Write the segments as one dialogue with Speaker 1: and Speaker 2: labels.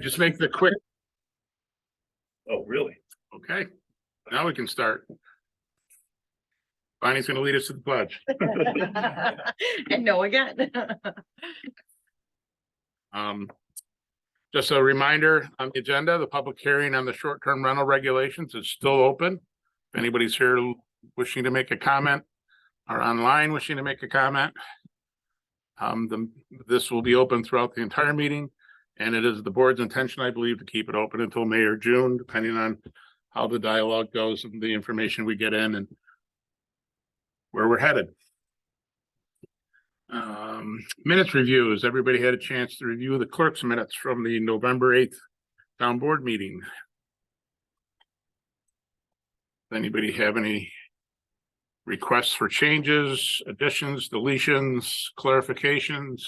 Speaker 1: Just make the quick,
Speaker 2: Oh, really?
Speaker 1: okay, now we can start. Bonnie's gonna lead us to the pledge.
Speaker 3: And no again.
Speaker 1: Just a reminder on the agenda, the public hearing on the short-term rental regulations is still open. If anybody's here wishing to make a comment or online wishing to make a comment, this will be open throughout the entire meeting. And it is the board's intention, I believe, to keep it open until May or June, depending on how the dialogue goes and the information we get in and where we're headed. Minutes reviews. Everybody had a chance to review the clerk's minutes from the November 8th town board meeting. Does anybody have any requests for changes, additions, deletions, clarifications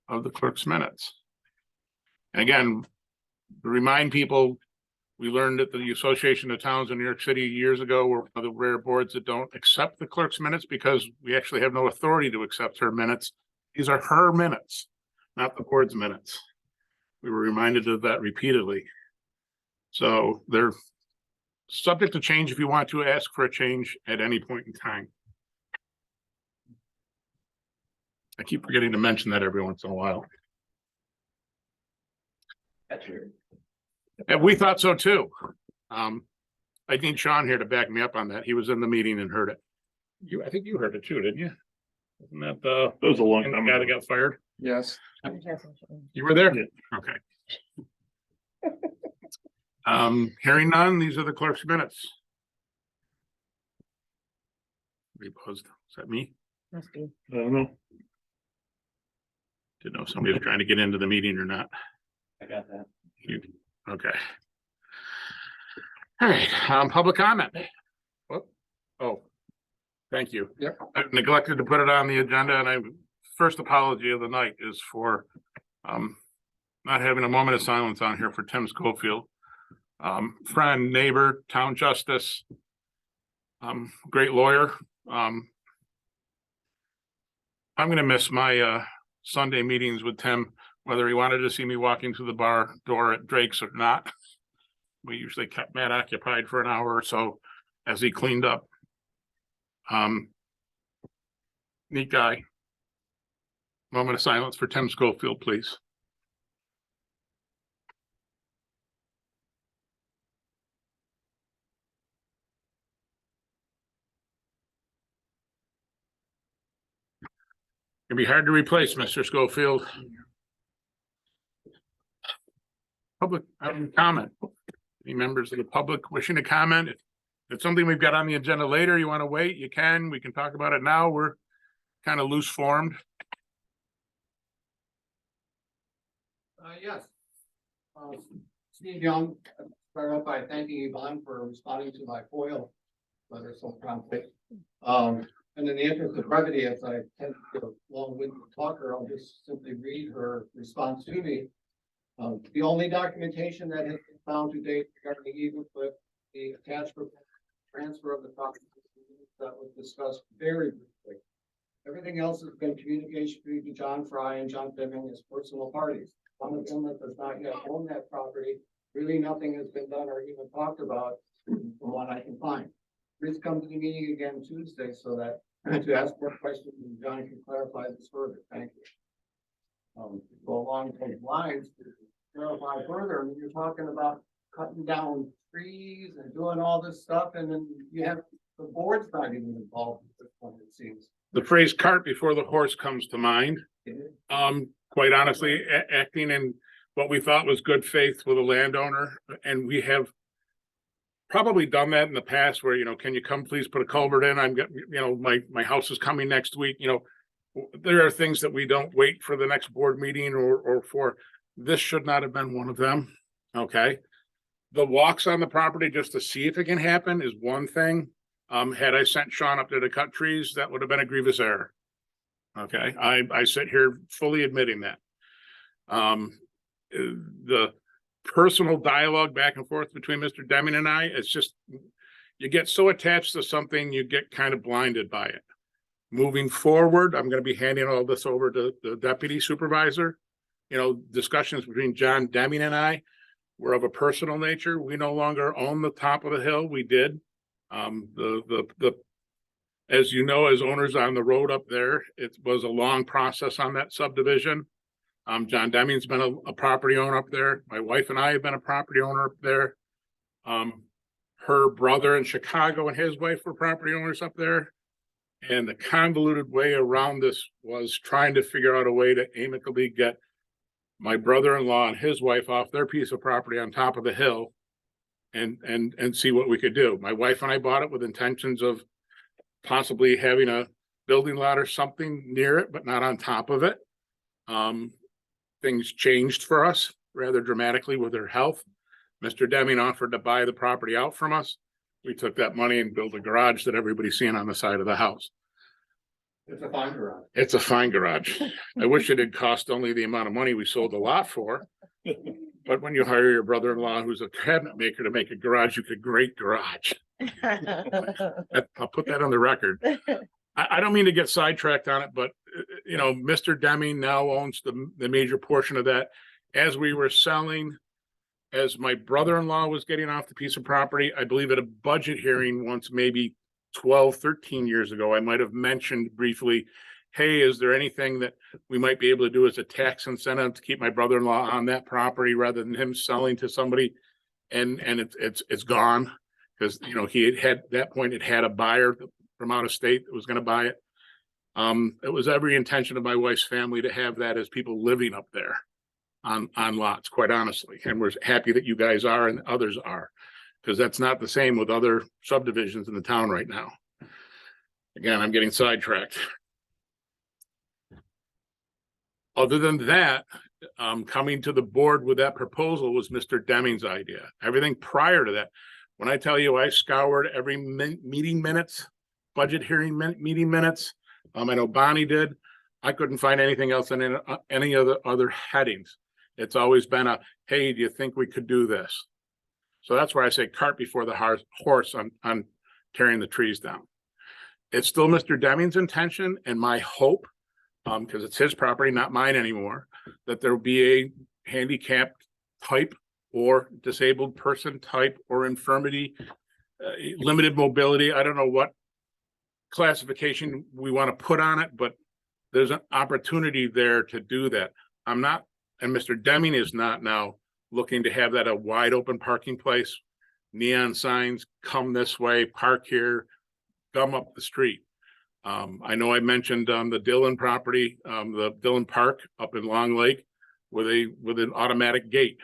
Speaker 1: of the clerk's minutes? And again, to remind people, we learned that the Association of Towns in New York City years ago were one of the rare boards that don't accept the clerk's minutes because we actually have no authority to accept her minutes. These are her minutes, not the board's minutes. We were reminded of that repeatedly. So they're subject to change if you want to ask for a change at any point in time. I keep forgetting to mention that every once in a while.
Speaker 2: That's weird.
Speaker 1: And we thought so too. I need Sean here to back me up on that. He was in the meeting and heard it. I think you heard it too, didn't you? Wasn't that the
Speaker 2: That was a long
Speaker 1: guy
Speaker 2: time
Speaker 1: that
Speaker 2: ago.
Speaker 1: got fired?
Speaker 4: Yes.
Speaker 1: You were there?
Speaker 2: Yeah.
Speaker 1: Okay. Hearing none, these are the clerk's minutes. Reposed. Is that me?
Speaker 3: Must be.
Speaker 2: I don't know.
Speaker 1: Didn't know if somebody was trying to get into the meeting or not.
Speaker 2: I got that.
Speaker 1: Okay. All right, public comment. Oh, thank you.
Speaker 4: Yep.
Speaker 1: I neglected to put it on the agenda and first apology of the night is for not having a moment of silence on here for Tim Schofield. Friend, neighbor, town justice, great lawyer. I'm gonna miss my Sunday meetings with Tim, whether he wanted to see me walking through the bar door at Drake's or not. We usually kept Matt occupied for an hour or so as he cleaned up. Neat guy. Moment of silence for Tim Schofield, please. It'd be hard to replace Mr. Schofield. Public comment. Any members of the public wishing to comment? If it's something we've got on the agenda later, you want to wait, you can. We can talk about it now. We're kind of loose formed.
Speaker 4: Yes. Steve Young, start off by thanking Yvonne for responding to my FOIL letter, some conflict. And in the interest of brevity, as I tend to be a long-winded talker, I'll just simply read her response to me. The only documentation that has been found to date regarding the attached transfer of the property that was discussed very briefly. Everything else has been communication between John Fry and John Deming as personal parties. One of them that does not yet own that property. Really, nothing has been done or even talked about from what I can find. Please come to the meeting again Tuesday so that to ask more questions and John can clarify this further. Thank you. Go along those lines to clarify further. I mean, you're talking about cutting down trees and doing all this stuff, and then you have the board's not even involved at this point, it seems.
Speaker 1: The phrase cart before the horse comes to mind. Quite honestly, acting in what we thought was good faith with a landowner, and we have probably done that in the past where, can you come please put a culvert in? I'm getting, my house is coming next week. There are things that we don't wait for the next board meeting or for. This should not have been one of them. Okay. The walks on the property just to see if it can happen is one thing. Had I sent Sean up there to cut trees, that would have been a grievous error. Okay, I sit here fully admitting that. The personal dialogue back and forth between Mr. Deming and I, it's just, you get so attached to something, you get kind of blinded by it. Moving forward, I'm going to be handing all this over to the deputy supervisor. discussions between John Deming and I were of a personal nature. We no longer own the top of the hill. We did. As you know, as owners on the road up there, it was a long process on that subdivision. John Deming's been a property owner up there. My wife and I have been a property owner up there. Her brother in Chicago and his wife were property owners up there. And the convoluted way around this was trying to figure out a way to amicably get my brother-in-law and his wife off their piece of property on top of the hill and see what we could do. My wife and I bought it with intentions of possibly having a building lot or something near it, but not on top of it. Things changed for us rather dramatically with her health. Mr. Deming offered to buy the property out from us. We took that money and built a garage that everybody's seeing on the side of the house.
Speaker 4: It's a fine garage.
Speaker 1: It's a fine garage. I wish it had cost only the amount of money we sold the lot for. But when you hire your brother-in-law, who's a cabinet maker, to make a garage, you could great garage. I'll put that on the record. I don't mean to get sidetracked on it, but Mr. Deming now owns the major portion of that. As we were selling, as my brother-in-law was getting off the piece of property, I believe at a budget hearing once, maybe 12, 13 years ago, I might have mentioned briefly, hey, is there anything that we might be able to do as a tax incentive to keep my brother-in-law on that property rather than him selling to somebody? And it's gone because, he had that point, it had a buyer from out of state that was going to buy it. It was every intention of my wife's family to have that as people living up there on lots, quite honestly. And we're happy that you guys are and others are, because that's not the same with other subdivisions in the town right now. Again, I'm getting sidetracked. Other than that, coming to the board with that proposal was Mr. Deming's idea. Everything prior to that, when I tell you I scoured every meeting minutes, budget hearing meeting minutes, I know Bonnie did. I couldn't find anything else in any other headings. It's always been a, hey, do you think we could do this? So that's where I say cart before the horse on tearing the trees down. It's still Mr. Deming's intention and my hope, because it's his property, not mine anymore, that there will be a handicapped type or disabled person type or infirmity, limited mobility. I don't know what classification we want to put on it, but there's an opportunity there to do that. I'm not, and Mr. Deming is not now looking to have that a wide open parking place, neon signs, come this way, park here, come up the street. I know I mentioned on the Dillon property, the Dillon Park up in Long Lake with an automatic gate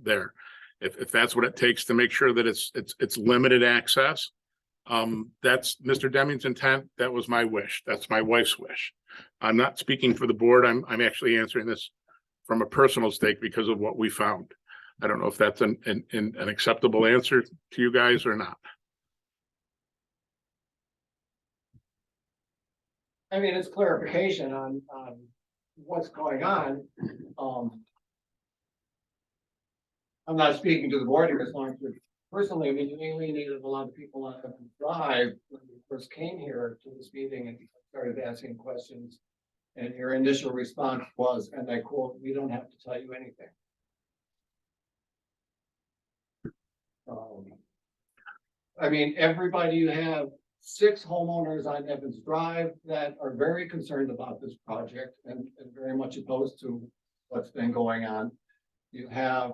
Speaker 1: there. If that's what it takes to make sure that it's limited access, that's Mr. Deming's intent. That was my wish. That's my wife's wish. I'm not speaking for the board. I'm actually answering this from a personal stake because of what we found. I don't know if that's an acceptable answer to you guys or not.
Speaker 4: I mean, it's clarification on what's going on. I'm not speaking to the board here as long as personally, I mean, we needed a lot of people on the drive when we first came here to this meeting and started asking questions. And your initial response was, and I quote, "We don't have to tell you anything." I mean, everybody, you have 6 homeowners on Evans Drive that are very concerned about this project and very much opposed to what's been going on. You have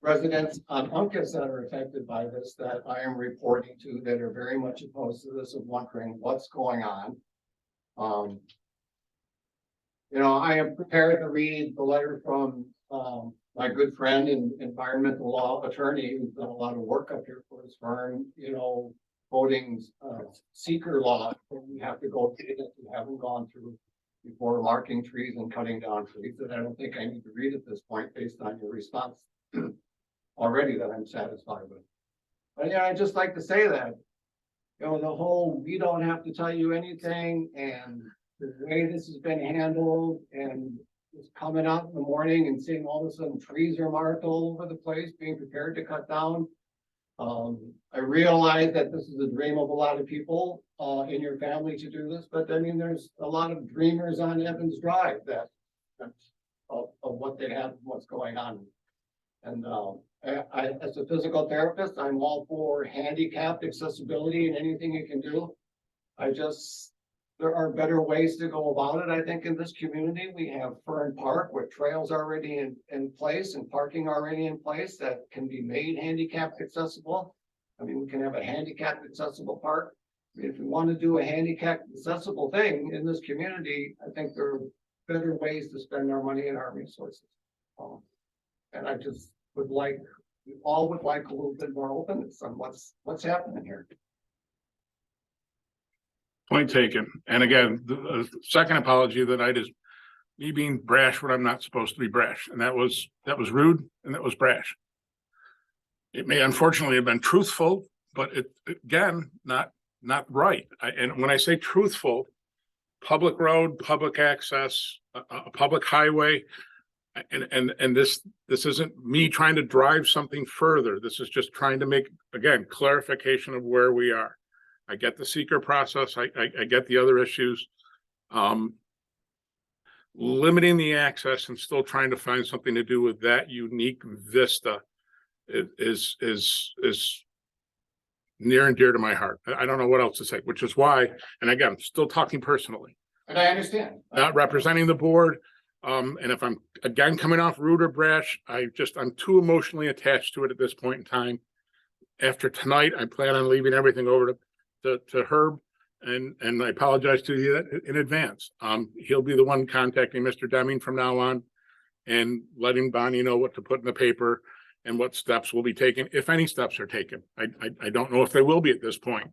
Speaker 4: residents on Uncas that are affected by this that I am reporting to that are very much opposed to this and wondering what's going on. I am prepared to read the letter from my good friend and environmental law attorney who's done a lot of work up here for his firm, quoting seeker law that we have to go through that we haven't gone through before marking trees and cutting down trees that I don't think I need to read at this point based on your response already that I'm satisfied with. But yeah, I'd just like to say that, the whole, we don't have to tell you anything and the way this has been handled and just coming out in the morning and seeing all of a sudden trees are marked all over the place, being prepared to cut down. I realize that this is a dream of a lot of people in your family to do this, but I mean, there's a lot of dreamers on Evans Drive that of what they have, what's going on. And, as a physical therapist, I'm all for handicapped accessibility and anything you can do. There are better ways to go about it, I think, in this community. We have Fern Park with trails already in place and parking already in place that can be made handicapped accessible. I mean, we can have a handicapped accessible park. I mean, if we want to do a handicapped accessible thing in this community, I think there are better ways to spend our money and our resources. And I just would like, we all would like a little bit more openness on what's happening here.
Speaker 1: Point taken. And again, the second apology that I just, me being brash when I'm not supposed to be brash, and that was rude and that was brash. It may unfortunately have been truthful, but it, again, not right. And when I say truthful, public road, public access, a public highway, and this isn't me trying to drive something further. This is just trying to make, again, clarification of where we are. I get the seeker process. I get the other issues. Limiting the access and still trying to find something to do with that unique vista is near and dear to my heart. I don't know what else to say, which is why, and again, I'm still talking personally,
Speaker 4: And I understand.
Speaker 1: not representing the board. And if I'm again coming off rude or brash, I'm too emotionally attached to it at this point in time. After tonight, I plan on leaving everything over to Herb, and I apologize to you in advance. He'll be the one contacting Mr. Deming from now on and letting Bonnie know what to put in the paper and what steps will be taken, if any steps are taken. I don't know if they will be at this point.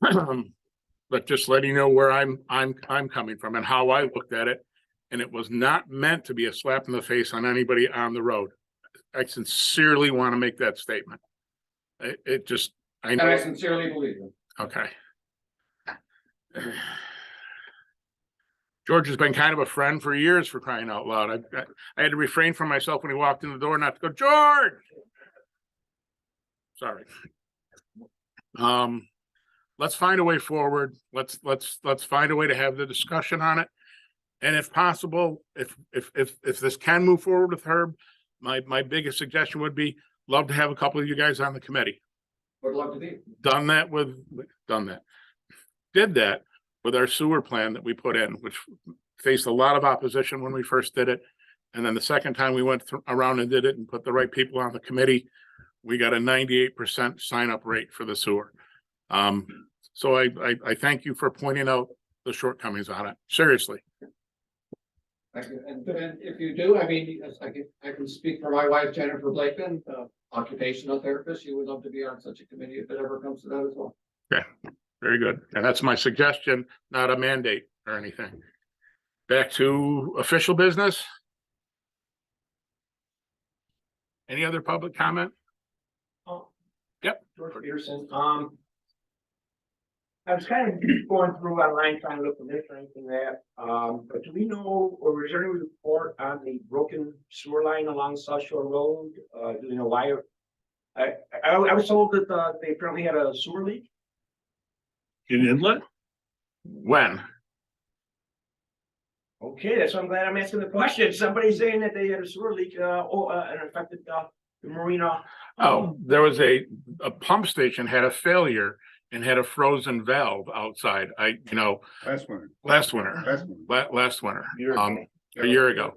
Speaker 1: But just letting you know where I'm coming from and how I looked at it. And it was not meant to be a slap in the face on anybody on the road. I sincerely want to make that statement. I
Speaker 4: And I sincerely believe it.
Speaker 1: Okay. George has been kind of a friend for years, for crying out loud. I had to refrain from myself when he walked in the door not to go, George. Sorry. Let's find a way forward. Let's find a way to have the discussion on it. And if possible, if this can move forward with Herb, my biggest suggestion would be, love to have a couple of you guys on the committee.
Speaker 4: Would love to be.
Speaker 1: Did that with our sewer plan that we put in, which faced a lot of opposition when we first did it. And then the second time we went around and did it and put the right people on the committee, we got a 98% sign up rate for the sewer. So I thank you for pointing out the shortcomings on it. Seriously.
Speaker 4: Thank you. And if you do, I mean, I can speak for my wife, Jennifer Blakeman, occupational therapist. She would love to be on such a committee if it ever comes to that as well.
Speaker 1: Okay, very good. And that's my suggestion, not a mandate or anything. Back to official business. Any other public comment? Yep.
Speaker 5: George Peterson, I was kind of going through online trying to look for this or anything that, but do we know, or is there any report on the broken sewer line along South Shore Road? Do you know why? I was told that, they apparently had a sewer leak.
Speaker 2: In Inlet?
Speaker 1: When?
Speaker 5: Okay, that's why I'm glad I'm asking the question. Somebody's saying that they had a sewer leak, and affected, the marina.
Speaker 1: Oh, there was a pump station had a failure and had a frozen valve outside.
Speaker 6: Last winter.
Speaker 1: Last winter, a year ago.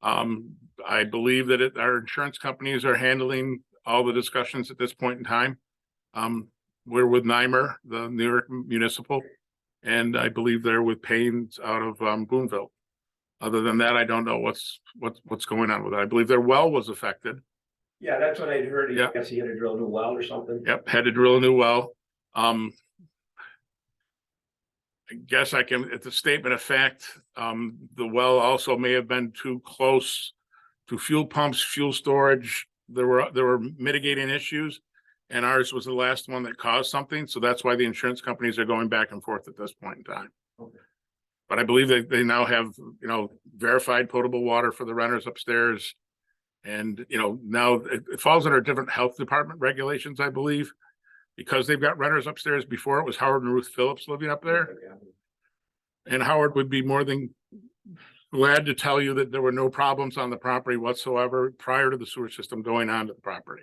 Speaker 1: I believe that our insurance companies are handling all the discussions at this point in time. We're with NYMER, the New York Municipal, and I believe they're with Payne's out of Boonville. Other than that, I don't know what's going on with it. I believe their well was affected.
Speaker 5: Yeah, that's what I'd heard.
Speaker 1: Yeah.
Speaker 5: I guess he had to drill a new well or something.
Speaker 1: Yep, had to drill a new well. I guess I can, it's a statement of fact. The well also may have been too close to fuel pumps, fuel storage. There were mitigating issues, and ours was the last one that caused something. So that's why the insurance companies are going back and forth at this point in time.
Speaker 5: Okay.
Speaker 1: But I believe that they now have, verified potable water for the renters upstairs. And, now it falls under different health department regulations, I believe, because they've got renters upstairs. Before it was Howard and Ruth Phillips living up there. And Howard would be more than glad to tell you that there were no problems on the property whatsoever prior to the sewer system going onto the property.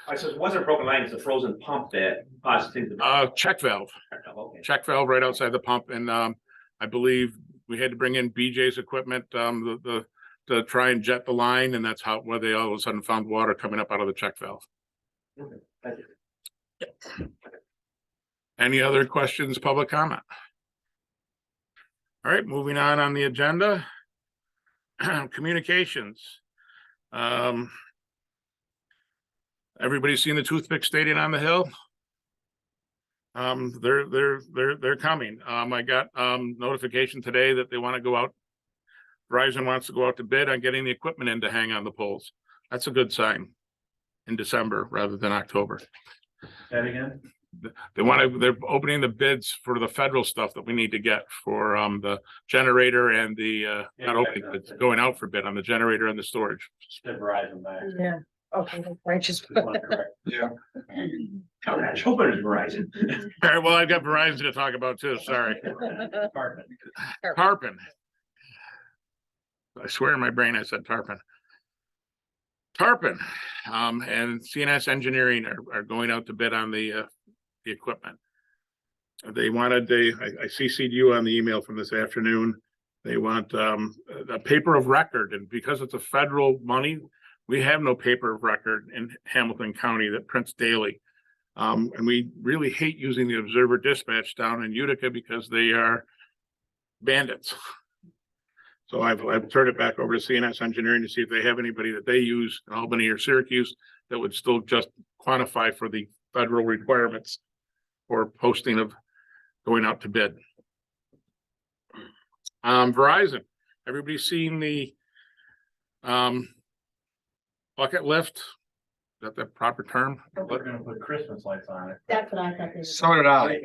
Speaker 5: I said, it wasn't a broken line, it's a frozen pump that caused things to.
Speaker 1: Check valve.
Speaker 5: Okay.
Speaker 1: Check valve right outside the pump, and I believe we had to bring in BJ's equipment to try and jet the line, and that's where they all of a sudden found water coming up out of the check valve.
Speaker 5: Okay, thank you.
Speaker 1: Any other questions, public comment? All right, moving on the agenda. Communications. Everybody's seen the toothpick stadium on the hill? They're coming. I got notification today that they want to go out. Verizon wants to go out to bid on getting the equipment in to hang on the poles. That's a good sign in December rather than October.
Speaker 2: That again?
Speaker 1: They're opening the bids for the federal stuff that we need to get for the generator and the not opening, it's going out for bid on the generator and the storage.
Speaker 2: Verizon back.
Speaker 3: Yeah, okay, righteous.
Speaker 4: Yeah.
Speaker 5: I was hoping it was Verizon.
Speaker 1: All right, well, I've got Verizon to talk about too, sorry. Tarpon. I swear in my brain I said Tarpon. Tarpon, and CNS Engineering are going out to bid on the equipment. They wanted, I CC'd you on the email from this afternoon. They want a paper of record, and because it's a federal money, we have no paper of record in Hamilton County that prints daily. And we really hate using the Observer Dispatch down in Utica because they are bandits. So I've turned it back over to CNS Engineering to see if they have anybody that they use in Albany or Syracuse that would still just quantify for the federal requirements for posting of going out to bid. Verizon, everybody's seen the bucket lift? Is that the proper term?
Speaker 2: We're gonna put Christmas lights on it.
Speaker 3: That's what I thought.
Speaker 4: So did I.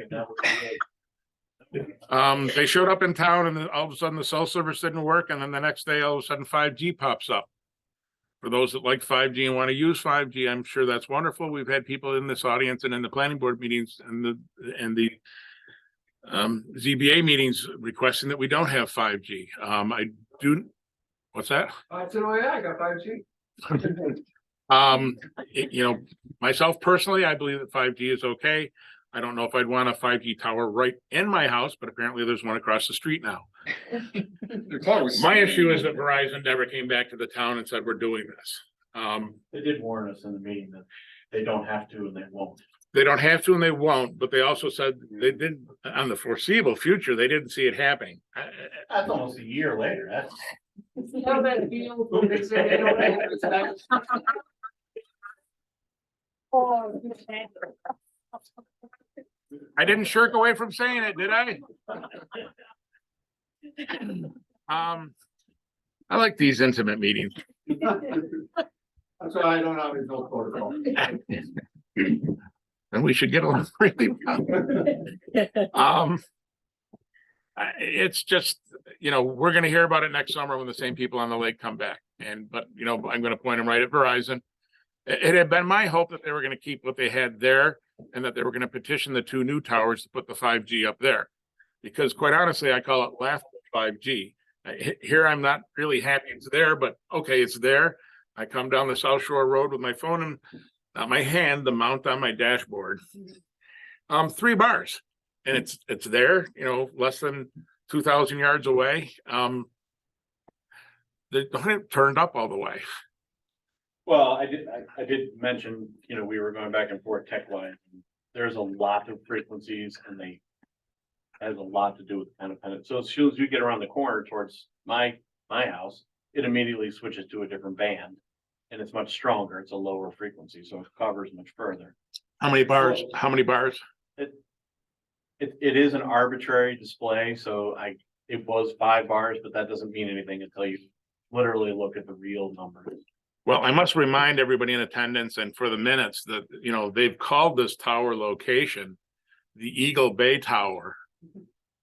Speaker 1: They showed up in town and then all of a sudden the cell service didn't work, and then the next day all of a sudden 5G pops up. For those that like 5G and want to use 5G, I'm sure that's wonderful. We've had people in this audience and in the planning board meetings and the ZBA meetings requesting that we don't have 5G. What's that?
Speaker 4: I said, oh yeah, I got 5G.
Speaker 1: Myself personally, I believe that 5G is okay. I don't know if I'd want a 5G tower right in my house, but apparently there's one across the street now. My issue is that Verizon never came back to the town and said, we're doing this.
Speaker 2: They did warn us in the meeting that they don't have to and they won't.
Speaker 1: They don't have to and they won't, but they also said they didn't, on the foreseeable future, they didn't see it happening.
Speaker 2: That's almost a year later. That's.
Speaker 1: I didn't shirk away from saying it, did I? I like these intimate meetings.
Speaker 4: That's why I don't have his own protocol.
Speaker 1: And we should get along really well. It's just, we're gonna hear about it next summer when the same people on the lake come back. But I'm gonna point them right at Verizon. It had been my hope that they were gonna keep what they had there and that they were gonna petition the 2 new towers to put the 5G up there. Because quite honestly, I call it laughable 5G. Here, I'm not really happy it's there, but okay, it's there. I come down the South Shore Road with my phone and not my hand, the mount on my dashboard. 3 bars, and it's there, less than 2,000 yards away. They don't have it turned up all the way.
Speaker 2: Well, I did mention, we were going back and forth tech wise. There's a lot of frequencies and has a lot to do with the kind of penalty. So as soon as you get around the corner towards my house, it immediately switches to a different band. And it's much stronger. It's a lower frequency, so it covers much further.
Speaker 1: How many bars? How many bars?
Speaker 2: It is an arbitrary display, so it was 5 bars, but that doesn't mean anything until you literally look at the real numbers.
Speaker 1: Well, I must remind everybody in attendance and for the minutes that, they've called this tower location the Eagle Bay Tower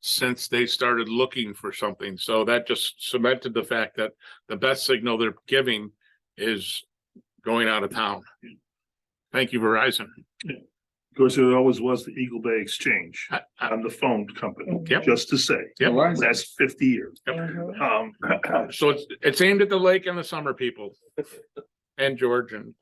Speaker 1: since they started looking for something. So that just cemented the fact that the best signal they're giving is going out of town. Thank you, Verizon.
Speaker 6: Of course, there always was the Eagle Bay Exchange on the phone company,
Speaker 1: Yep.
Speaker 6: just to say.
Speaker 1: Yep.
Speaker 6: Last 50 years.
Speaker 3: Mhm.
Speaker 1: So it's aimed at the lake and the summer people. And George and,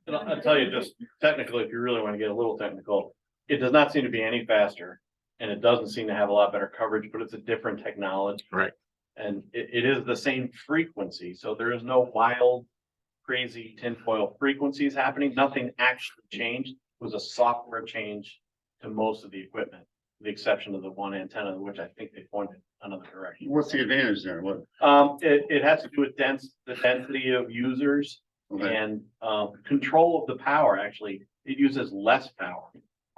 Speaker 2: And I'll tell you, just technically, if you really want to get a little technical, it does not seem to be any faster. And it doesn't seem to have a lot better coverage, but it's a different technology.
Speaker 1: Right.
Speaker 2: And it is the same frequency, so there is no wild, crazy tinfoil frequencies happening. Nothing actually changed. It was a software change to most of the equipment, with the exception of the one antenna, which I think they pointed another direction.
Speaker 7: What's the advantage there? What?
Speaker 2: It has to do with the density of users
Speaker 7: Okay.
Speaker 2: and, control of the power, actually. It uses less power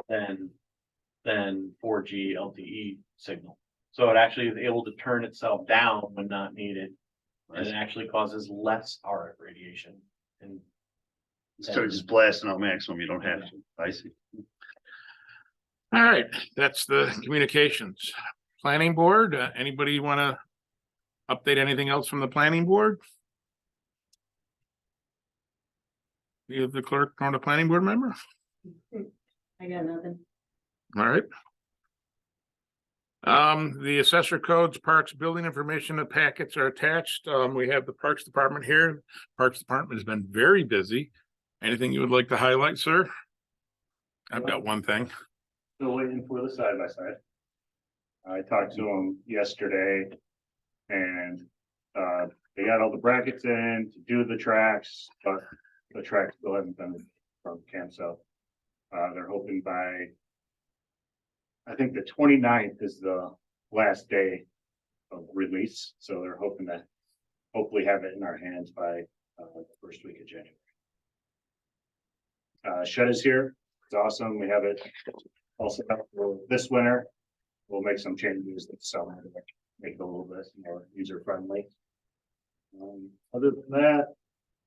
Speaker 2: than 4G LTE signal. So it actually is able to turn itself down when not needed. And it actually causes less RF radiation. And
Speaker 7: Instead of just blasting out maximum, you don't have to. I see.
Speaker 1: all right, that's the communications. Planning board, anybody want to update anything else from the planning board? You have the clerk or the planning board member?
Speaker 3: I got nothing.
Speaker 1: All right. The assessor codes, parks, building information, the packets are attached. We have the Parks Department here. Parks Department has been very busy. Anything you would like to highlight, sir? I've got one thing.
Speaker 6: Still waiting for the side by side. I talked to them yesterday and they got all the brackets in to do the tracks, but the tracks still haven't been from Camp South. They're hoping by, I think the 29th is the last day of release, so they're hoping to hopefully have it in our hands by the first week of January. Shed is here. It's awesome. We have it all set up for this winter. We'll make some changes this summer to make it a little bit more user friendly. Other than that,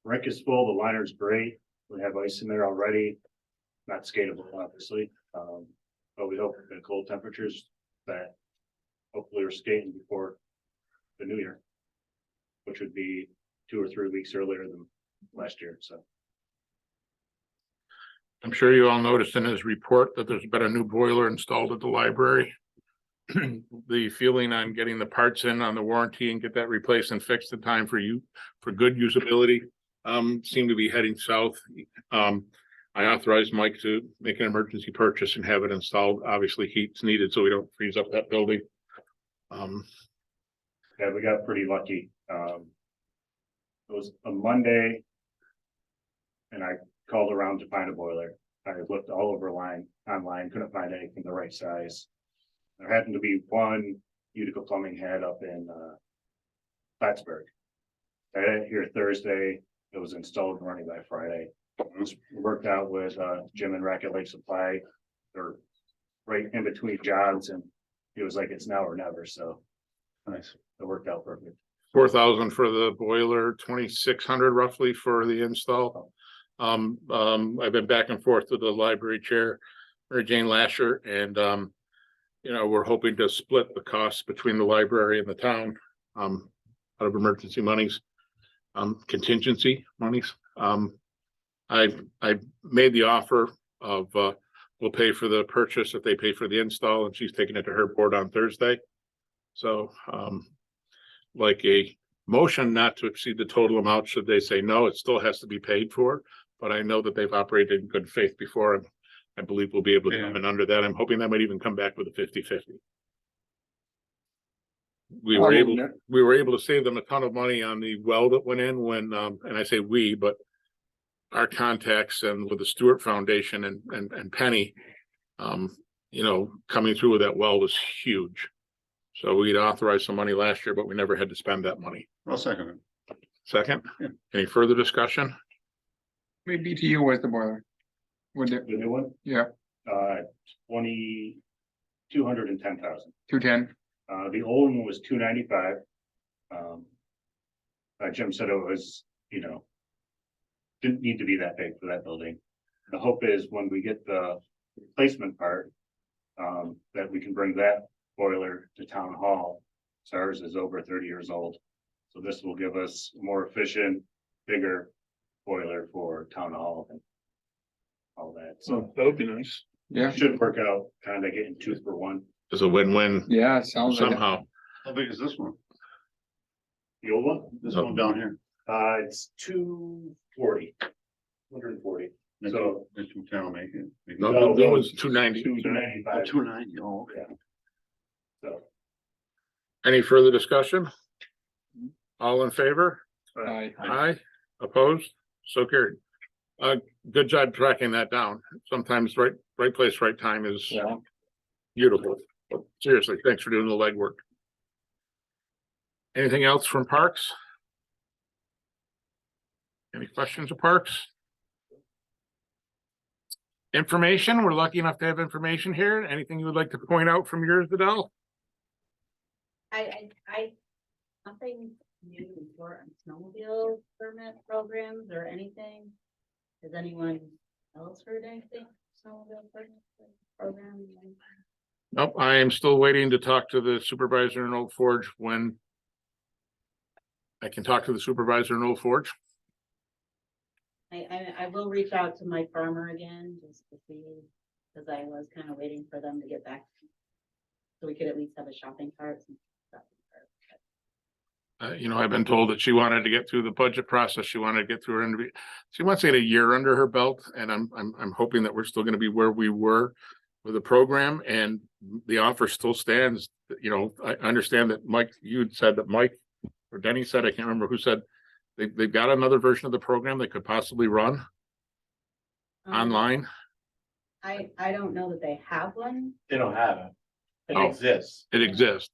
Speaker 6: rink is full. The liner's great. We have ice in there already. Not skatable, obviously. But we hope with the cold temperatures that hopefully we're skating before the new year, which would be 2 or 3 weeks earlier than last year. So
Speaker 1: I'm sure you all noticed in his report that there's been a new boiler installed at the library. The feeling on getting the parts in on the warranty and get that replaced and fixed in time for good usability seem to be heading south. I authorized Mike to make an emergency purchase and have it installed. Obviously, heat's needed so we don't freeze up that building.
Speaker 6: yeah, we got pretty lucky. It was a Monday. And I called around to find a boiler. I looked all over online, couldn't find anything the right size. There happened to be one Utica Plumbing had up in Plattsburgh. I had it here Thursday. It was installed and running by Friday. It was worked out with Jim and Racket Lake Supply. They're right in between jobs, and he was like, it's now or never. So
Speaker 7: Nice.
Speaker 6: it worked out perfect.
Speaker 1: 4,000 for the boiler, 2,600 roughly for the install. I've been back and forth with the library chair, Mary Jane Lasher, and we're hoping to split the costs between the library and the town out of emergency monies, contingency monies. I made the offer of we'll pay for the purchase if they pay for the install, and she's taking it to her board on Thursday. So like a motion not to exceed the total amount, should they say no, it still has to be paid for. But I know that they've operated in good faith before, and I believe we'll be able to come in under that. I'm hoping that might even come back with a 50-50. We were able to save them a ton of money on the well that went in when, and I say we, but our contacts and with the Stewart Foundation and Penny, coming through with that well was huge. So we'd authorized some money last year, but we never had to spend that money.
Speaker 7: I'll second it.
Speaker 1: Second,
Speaker 7: Yeah.
Speaker 1: Any further discussion?
Speaker 8: Maybe BTU was the boiler. Would it,
Speaker 6: The new one,
Speaker 8: yeah,
Speaker 6: 210,000.
Speaker 8: 210,
Speaker 6: The old one was 295. Jim said it was, didn't need to be that big for that building. The hope is when we get the replacement part, that we can bring that boiler to town hall. So ours is over 30 years old. So this will give us a more efficient, bigger boiler for town hall and all that. So
Speaker 1: That would be nice.
Speaker 8: Yeah,
Speaker 6: Should work out, kind of getting 2 for 1.
Speaker 1: It's a win-win
Speaker 8: yeah, sounds like it.
Speaker 1: somehow.
Speaker 7: How big is this one?
Speaker 6: The old one?
Speaker 7: This
Speaker 1: Oh.
Speaker 7: one down here?
Speaker 6: It's 240. 140. So-
Speaker 7: This one channel make it.
Speaker 1: No, that was 290.
Speaker 6: 295.
Speaker 7: 290, oh, okay.
Speaker 6: So,
Speaker 1: Any further discussion? All in favor?
Speaker 8: Aye.
Speaker 1: Aye, opposed, so carried. Good job tracking that down. Sometimes right place, right time is
Speaker 8: Yeah.
Speaker 1: beautiful. Seriously, thanks for doing the legwork. Anything else from Parks? Any questions of Parks? Information, we're lucky enough to have information here. Anything you would like to point out from yours, Adele?
Speaker 3: Nothing new for snowmobile permit programs or anything. Has anyone else heard anything? Snowmobile permit program?
Speaker 1: Nope, I am still waiting to talk to the supervisor in Old Forge when I can talk to the supervisor in Old Forge.
Speaker 3: I will reach out to Mike Farmer again, just to see, because I was kind of waiting for them to get back. So we could at least have a shopping cart. And stuff.
Speaker 1: I've been told that she wanted to get through the budget process. She wanted to get through her interview. She wants to get a year under her belt, and I'm hoping that we're still gonna be where we were with the program, and the offer still stands. I understand that Mike, you'd said that Mike or Denny said, I can't remember who said, they've got another version of the program they could possibly run online.
Speaker 3: I don't know that they have one.
Speaker 2: They don't have it. It
Speaker 1: Oh.
Speaker 2: exists.
Speaker 1: It exists.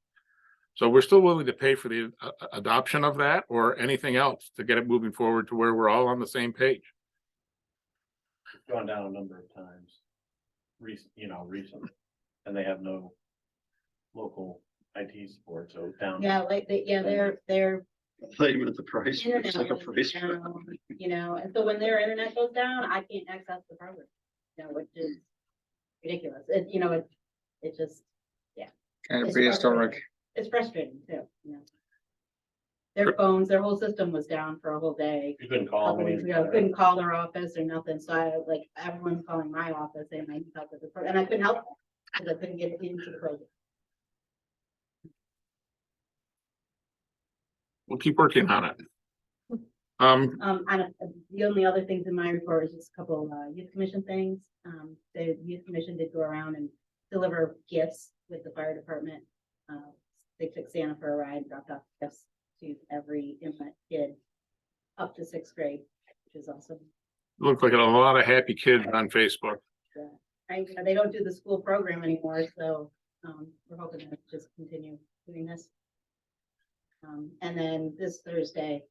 Speaker 1: So we're still willing to pay for the adoption of that or anything else to get it moving forward to where we're all on the same page.
Speaker 2: It's gone down a number of times. Recently, and they have no local IT support, so down.
Speaker 3: Yeah, they're
Speaker 7: I thought you meant the price.
Speaker 3: internet
Speaker 7: It's like a
Speaker 3: goes
Speaker 7: price.
Speaker 3: down, and so when their internet goes down, I can't access the program. Which is ridiculous. It just,
Speaker 8: Kind of
Speaker 3: It's
Speaker 8: prehistoric.
Speaker 3: it's frustrating too. Their phones, their whole system was down for a whole day.
Speaker 2: You couldn't
Speaker 3: A
Speaker 2: call
Speaker 3: couple
Speaker 2: me.
Speaker 3: weeks ago, couldn't call their office or nothing, so everyone's calling my office saying I need help with the program, and I couldn't help them, because I couldn't get it into the program.
Speaker 1: We'll keep working on it.
Speaker 3: The only other things in my report is just a couple youth commission things. The youth commission did go around and deliver gifts with the fire department. They took Santa for a ride, dropped off gifts to every Inlet kid up to 6th grade, which is awesome.
Speaker 1: Look like a lot of happy kids on Facebook.
Speaker 3: They don't do the school program anymore, so we're hoping to just continue doing this. And then this Thursday,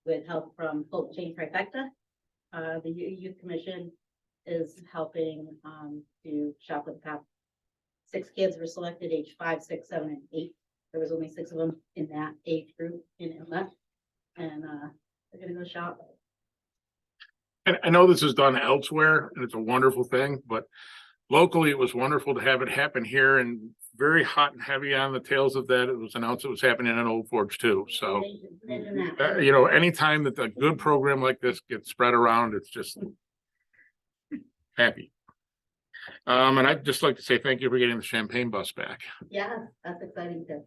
Speaker 3: with help from Hope Chain Trifecta, the youth commission is helping to shop with the cop. 6 kids were selected, age 5, 6, 7, and 8. There was only 6 of them in that age group in Inlet, and they're gonna go shop.
Speaker 1: And I know this is done elsewhere and it's a wonderful thing, but locally it was wonderful to have it happen here, and very hot and heavy on the tails of that. It was announced it was happening in Old Forge too. So,
Speaker 3: Imagine that.
Speaker 1: anytime that a good program like this gets spread around, it's just happy. And I'd just like to say thank you for getting the champagne bus back.
Speaker 3: Yeah, that's exciting too.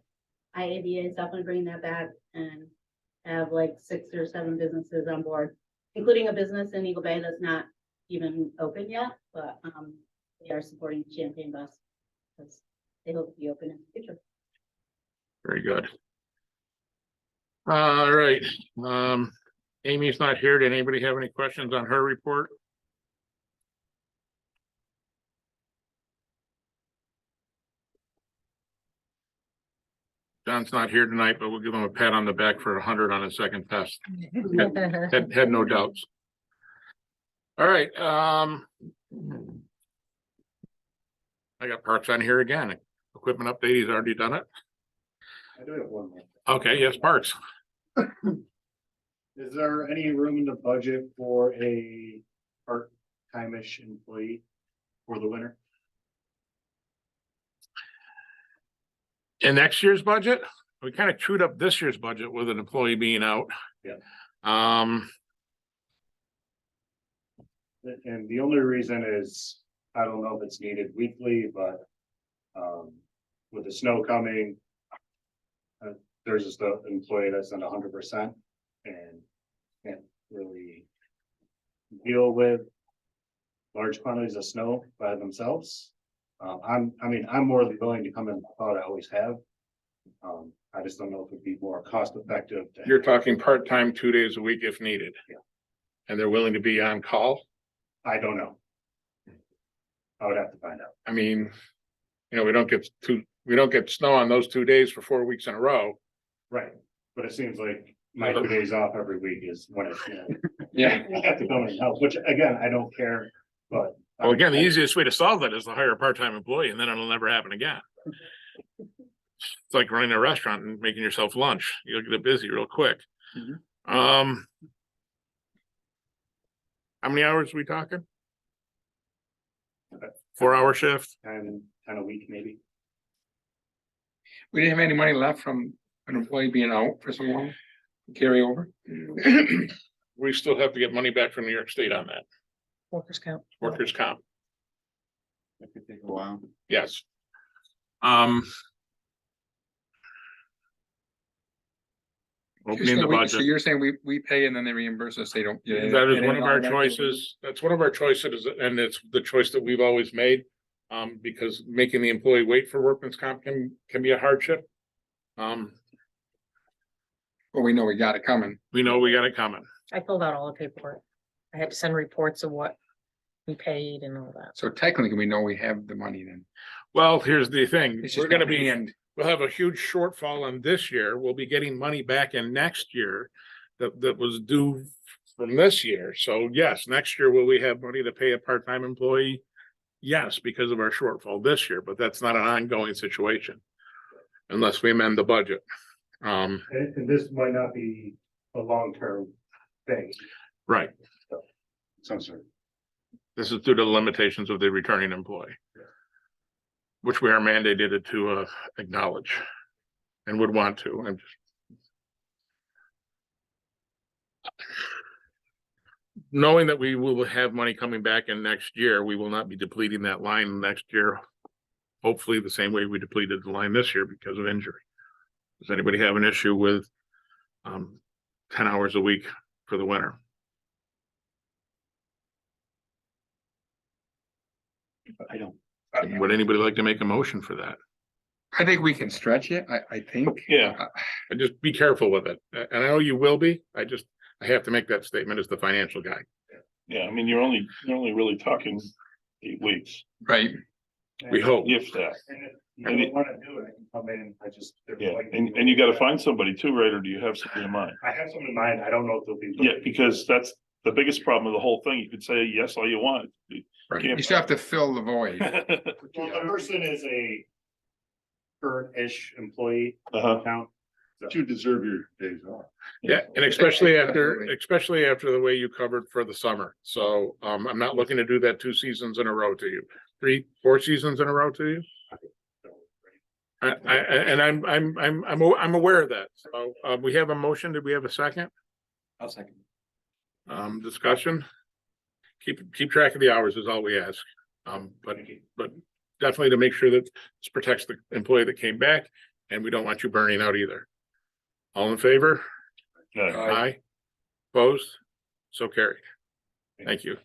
Speaker 3: IABA is definitely bringing that back and have like 6 or 7 businesses on board, including a business in Eagle Bay that's not even open yet, but they are supporting the champagne bus because they hope to be open in the future.
Speaker 1: Very good. All right. Amy's not here. Did anybody have any questions on her report? John's not here tonight, but we'll give him a pat on the back for 100 on his second test. Had no doubts. All right, I got Parks on here again. Equipment update, he's already done it.
Speaker 6: I do have one more.
Speaker 1: Okay, yes, Parks.
Speaker 6: Is there any room in the budget for a part-time-ish employee for the winter?
Speaker 1: In next year's budget, we kind of chewed up this year's budget with an employee being out.
Speaker 6: Yeah.
Speaker 1: Um,
Speaker 6: And the only reason is I don't know if it's needed weekly, but, with the snow coming, there's just an employee that's not 100% and can't really deal with large quantities of snow by themselves. I'm more than willing to come in, I thought I always have. I just don't know if it'd be more cost effective.
Speaker 1: You're talking part-time, 2 days a week if needed.
Speaker 6: Yeah.
Speaker 1: And they're willing to be on call?
Speaker 6: I don't know. I would have to find out.
Speaker 1: I mean, we don't get snow on those 2 days for 4 weeks in a row.
Speaker 6: Right, but it seems like my 2 days off every week is when it's,
Speaker 8: Yeah.
Speaker 6: I have to come and help, which again, I don't care, but.
Speaker 1: Well, again, the easiest way to solve that is to hire a part-time employee and then it'll never happen again. It's like running a restaurant and making yourself lunch. You'll get busy real quick.
Speaker 8: Mhm.
Speaker 1: How many hours are we talking? 4-hour shift?
Speaker 6: 10 a week maybe.
Speaker 8: We didn't have any money left from an employee being out for so long, carry over.
Speaker 1: We still have to get money back from New York State on that,
Speaker 9: Workers' comp.
Speaker 1: workers' comp.
Speaker 8: That could take a while.
Speaker 1: Yes. Opening the
Speaker 8: So
Speaker 1: budget.
Speaker 8: you're saying we pay and then they reimburse us, they don't. yeah,
Speaker 1: That is
Speaker 8: it
Speaker 1: one
Speaker 8: ain't
Speaker 1: of our
Speaker 8: automatically-
Speaker 1: choices. That's one of our choices, and it's the choice that we've always made. Because making the employee wait for workman's comp can be a hardship.
Speaker 8: Well, we know we got it coming.
Speaker 1: We know we got it coming.
Speaker 9: I filled out all the paperwork. I had to send reports of what we paid and all that.
Speaker 8: So technically, we know we have the money then.
Speaker 1: Well, here's the thing,
Speaker 8: It's
Speaker 1: we're
Speaker 8: just
Speaker 1: gonna
Speaker 8: not
Speaker 1: be,
Speaker 8: hand.
Speaker 1: we'll have a huge shortfall on this year. We'll be getting money back in next year that was due from this year. So yes, next year, will we have money to pay a part-time employee? Yes, because of our shortfall this year, but that's not an ongoing situation unless we amend the budget.
Speaker 6: And this might not be a long-term thing.
Speaker 1: Right.
Speaker 6: Some sort.
Speaker 1: This is due to the limitations of the returning employee, which we are mandated to acknowledge and would want to. I'm just knowing that we will have money coming back in next year, we will not be depleting that line next year. Hopefully the same way we depleted the line this year because of injury. Does anybody have an issue with 10 hours a week for the winter?
Speaker 6: I don't.
Speaker 1: Would anybody like to make a motion for that?
Speaker 8: I think we can stretch it, I think.
Speaker 1: Yeah. And just be careful with it. And I know you will be. I have to make that statement as the financial guy.
Speaker 10: Yeah, I mean, you're only really talking 8 weeks,
Speaker 8: Right,
Speaker 1: We hope.
Speaker 10: if that.
Speaker 6: And if you don't wanna do it, I can come in, I just.
Speaker 10: Yeah, and you gotta find somebody too, right? Or do you have something in mind?
Speaker 6: I have something in mind, I don't know if they'll be.
Speaker 10: Yeah, because that's the biggest problem of the whole thing. You could say yes all you want.
Speaker 8: right. You still have to fill the void.
Speaker 6: Well, the person is a current-ish employee
Speaker 10: Uh-huh.
Speaker 6: account.
Speaker 10: You deserve your days off.
Speaker 1: Yeah, and especially
Speaker 8: Absolutely.
Speaker 1: after the way you covered for the summer. So I'm not looking to do that 2 seasons in a row to you. 3, 4 seasons in a row to you. I'm aware of that. So we have a motion. Did we have a second?
Speaker 4: I'll second.
Speaker 1: Discussion? Keep track of the hours is all we ask. But definitely to make sure that this protects the employee that came back and we don't want you burning out either. All in favor?
Speaker 10: Yeah.
Speaker 1: Aye. Opposed? So carried. Thank you.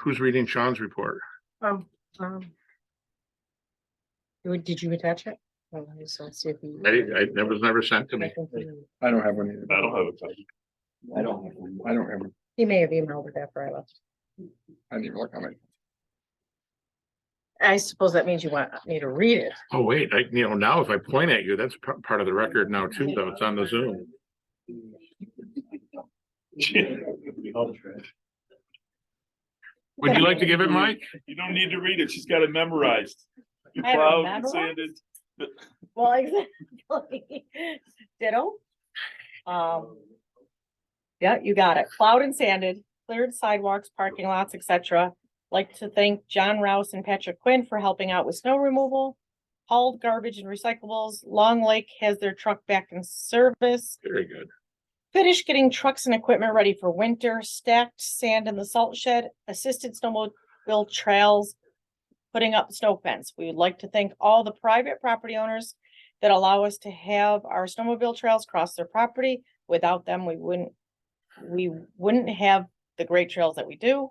Speaker 1: Who's reading Sean's report?
Speaker 9: Did you attach it? Oh, let's see if you.
Speaker 1: That was never sent to me.
Speaker 8: I don't have one either.
Speaker 10: I don't have a time.
Speaker 4: I don't have one.
Speaker 8: I don't have one.
Speaker 9: He may have emailed it after I left.
Speaker 8: I didn't even look on it.
Speaker 9: I suppose that means you want me to read it.
Speaker 1: Oh, wait, now if I point at you, that's part of the record now too, though. It's on the Zoom. Would you like to give it, Mike?
Speaker 10: You don't need to read it. She's got it memorized. You
Speaker 9: I have it
Speaker 10: plowed and
Speaker 9: memorized?
Speaker 10: sanded.
Speaker 9: Well, exactly. Ditto. Yeah, you got it. Plowed and sanded, cleared sidewalks, parking lots, etc. Like to thank John Rouse and Patrick Quinn for helping out with snow removal. Hauled garbage and recyclables. Long Lake has their truck back in service.
Speaker 1: Very good.
Speaker 9: Finish getting trucks and equipment ready for winter, stacked sand in the salt shed, assisted snowmobile trails, putting up snow fence. We would like to thank all the private property owners that allow us to have our snowmobile trails cross their property. Without them, we wouldn't have the great trails that we do.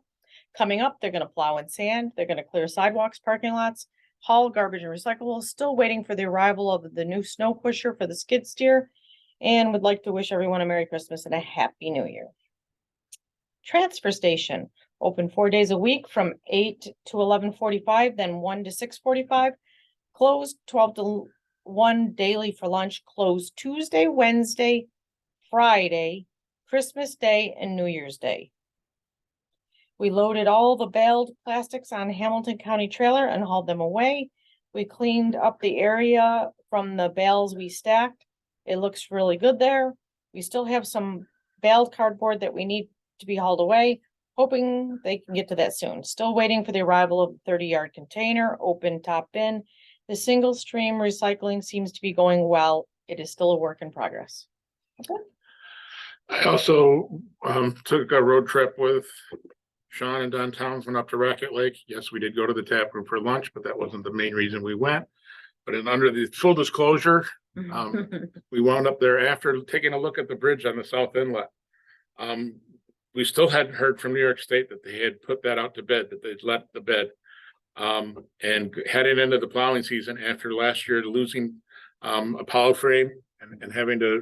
Speaker 9: Coming up, they're gonna plow and sand, they're gonna clear sidewalks, parking lots, haul garbage and recyclables, still waiting for the arrival of the new snow pusher for the skid steer. And would like to wish everyone a Merry Christmas and a Happy New Year. Transfer station, open 4 days a week from 8 to 11:45, then 1 to 6:45. Closed 12 to 1 daily for lunch, closed Tuesday, Wednesday, Friday, Christmas Day, and New Year's Day. We loaded all the baled plastics on Hamilton County trailer and hauled them away. We cleaned up the area from the bales we stacked. It looks really good there. We still have some baled cardboard that we need to be hauled away, hoping they can get to that soon. Still waiting for the arrival of the 30-yard container, open top bin. The single stream recycling seems to be going well. It is still a work in progress. Okay.
Speaker 1: I also took a road trip with Sean and Don Townsend up to Rocket Lake. Yes, we did go to the tap room for lunch, but that wasn't the main reason we went. But in under the full disclosure, we wound up there after taking a look at the bridge on the South Inlet. We still hadn't heard from New York State that they had put that out to bid, that they'd let the bid. And heading into the plowing season after last year losing a plow frame and having to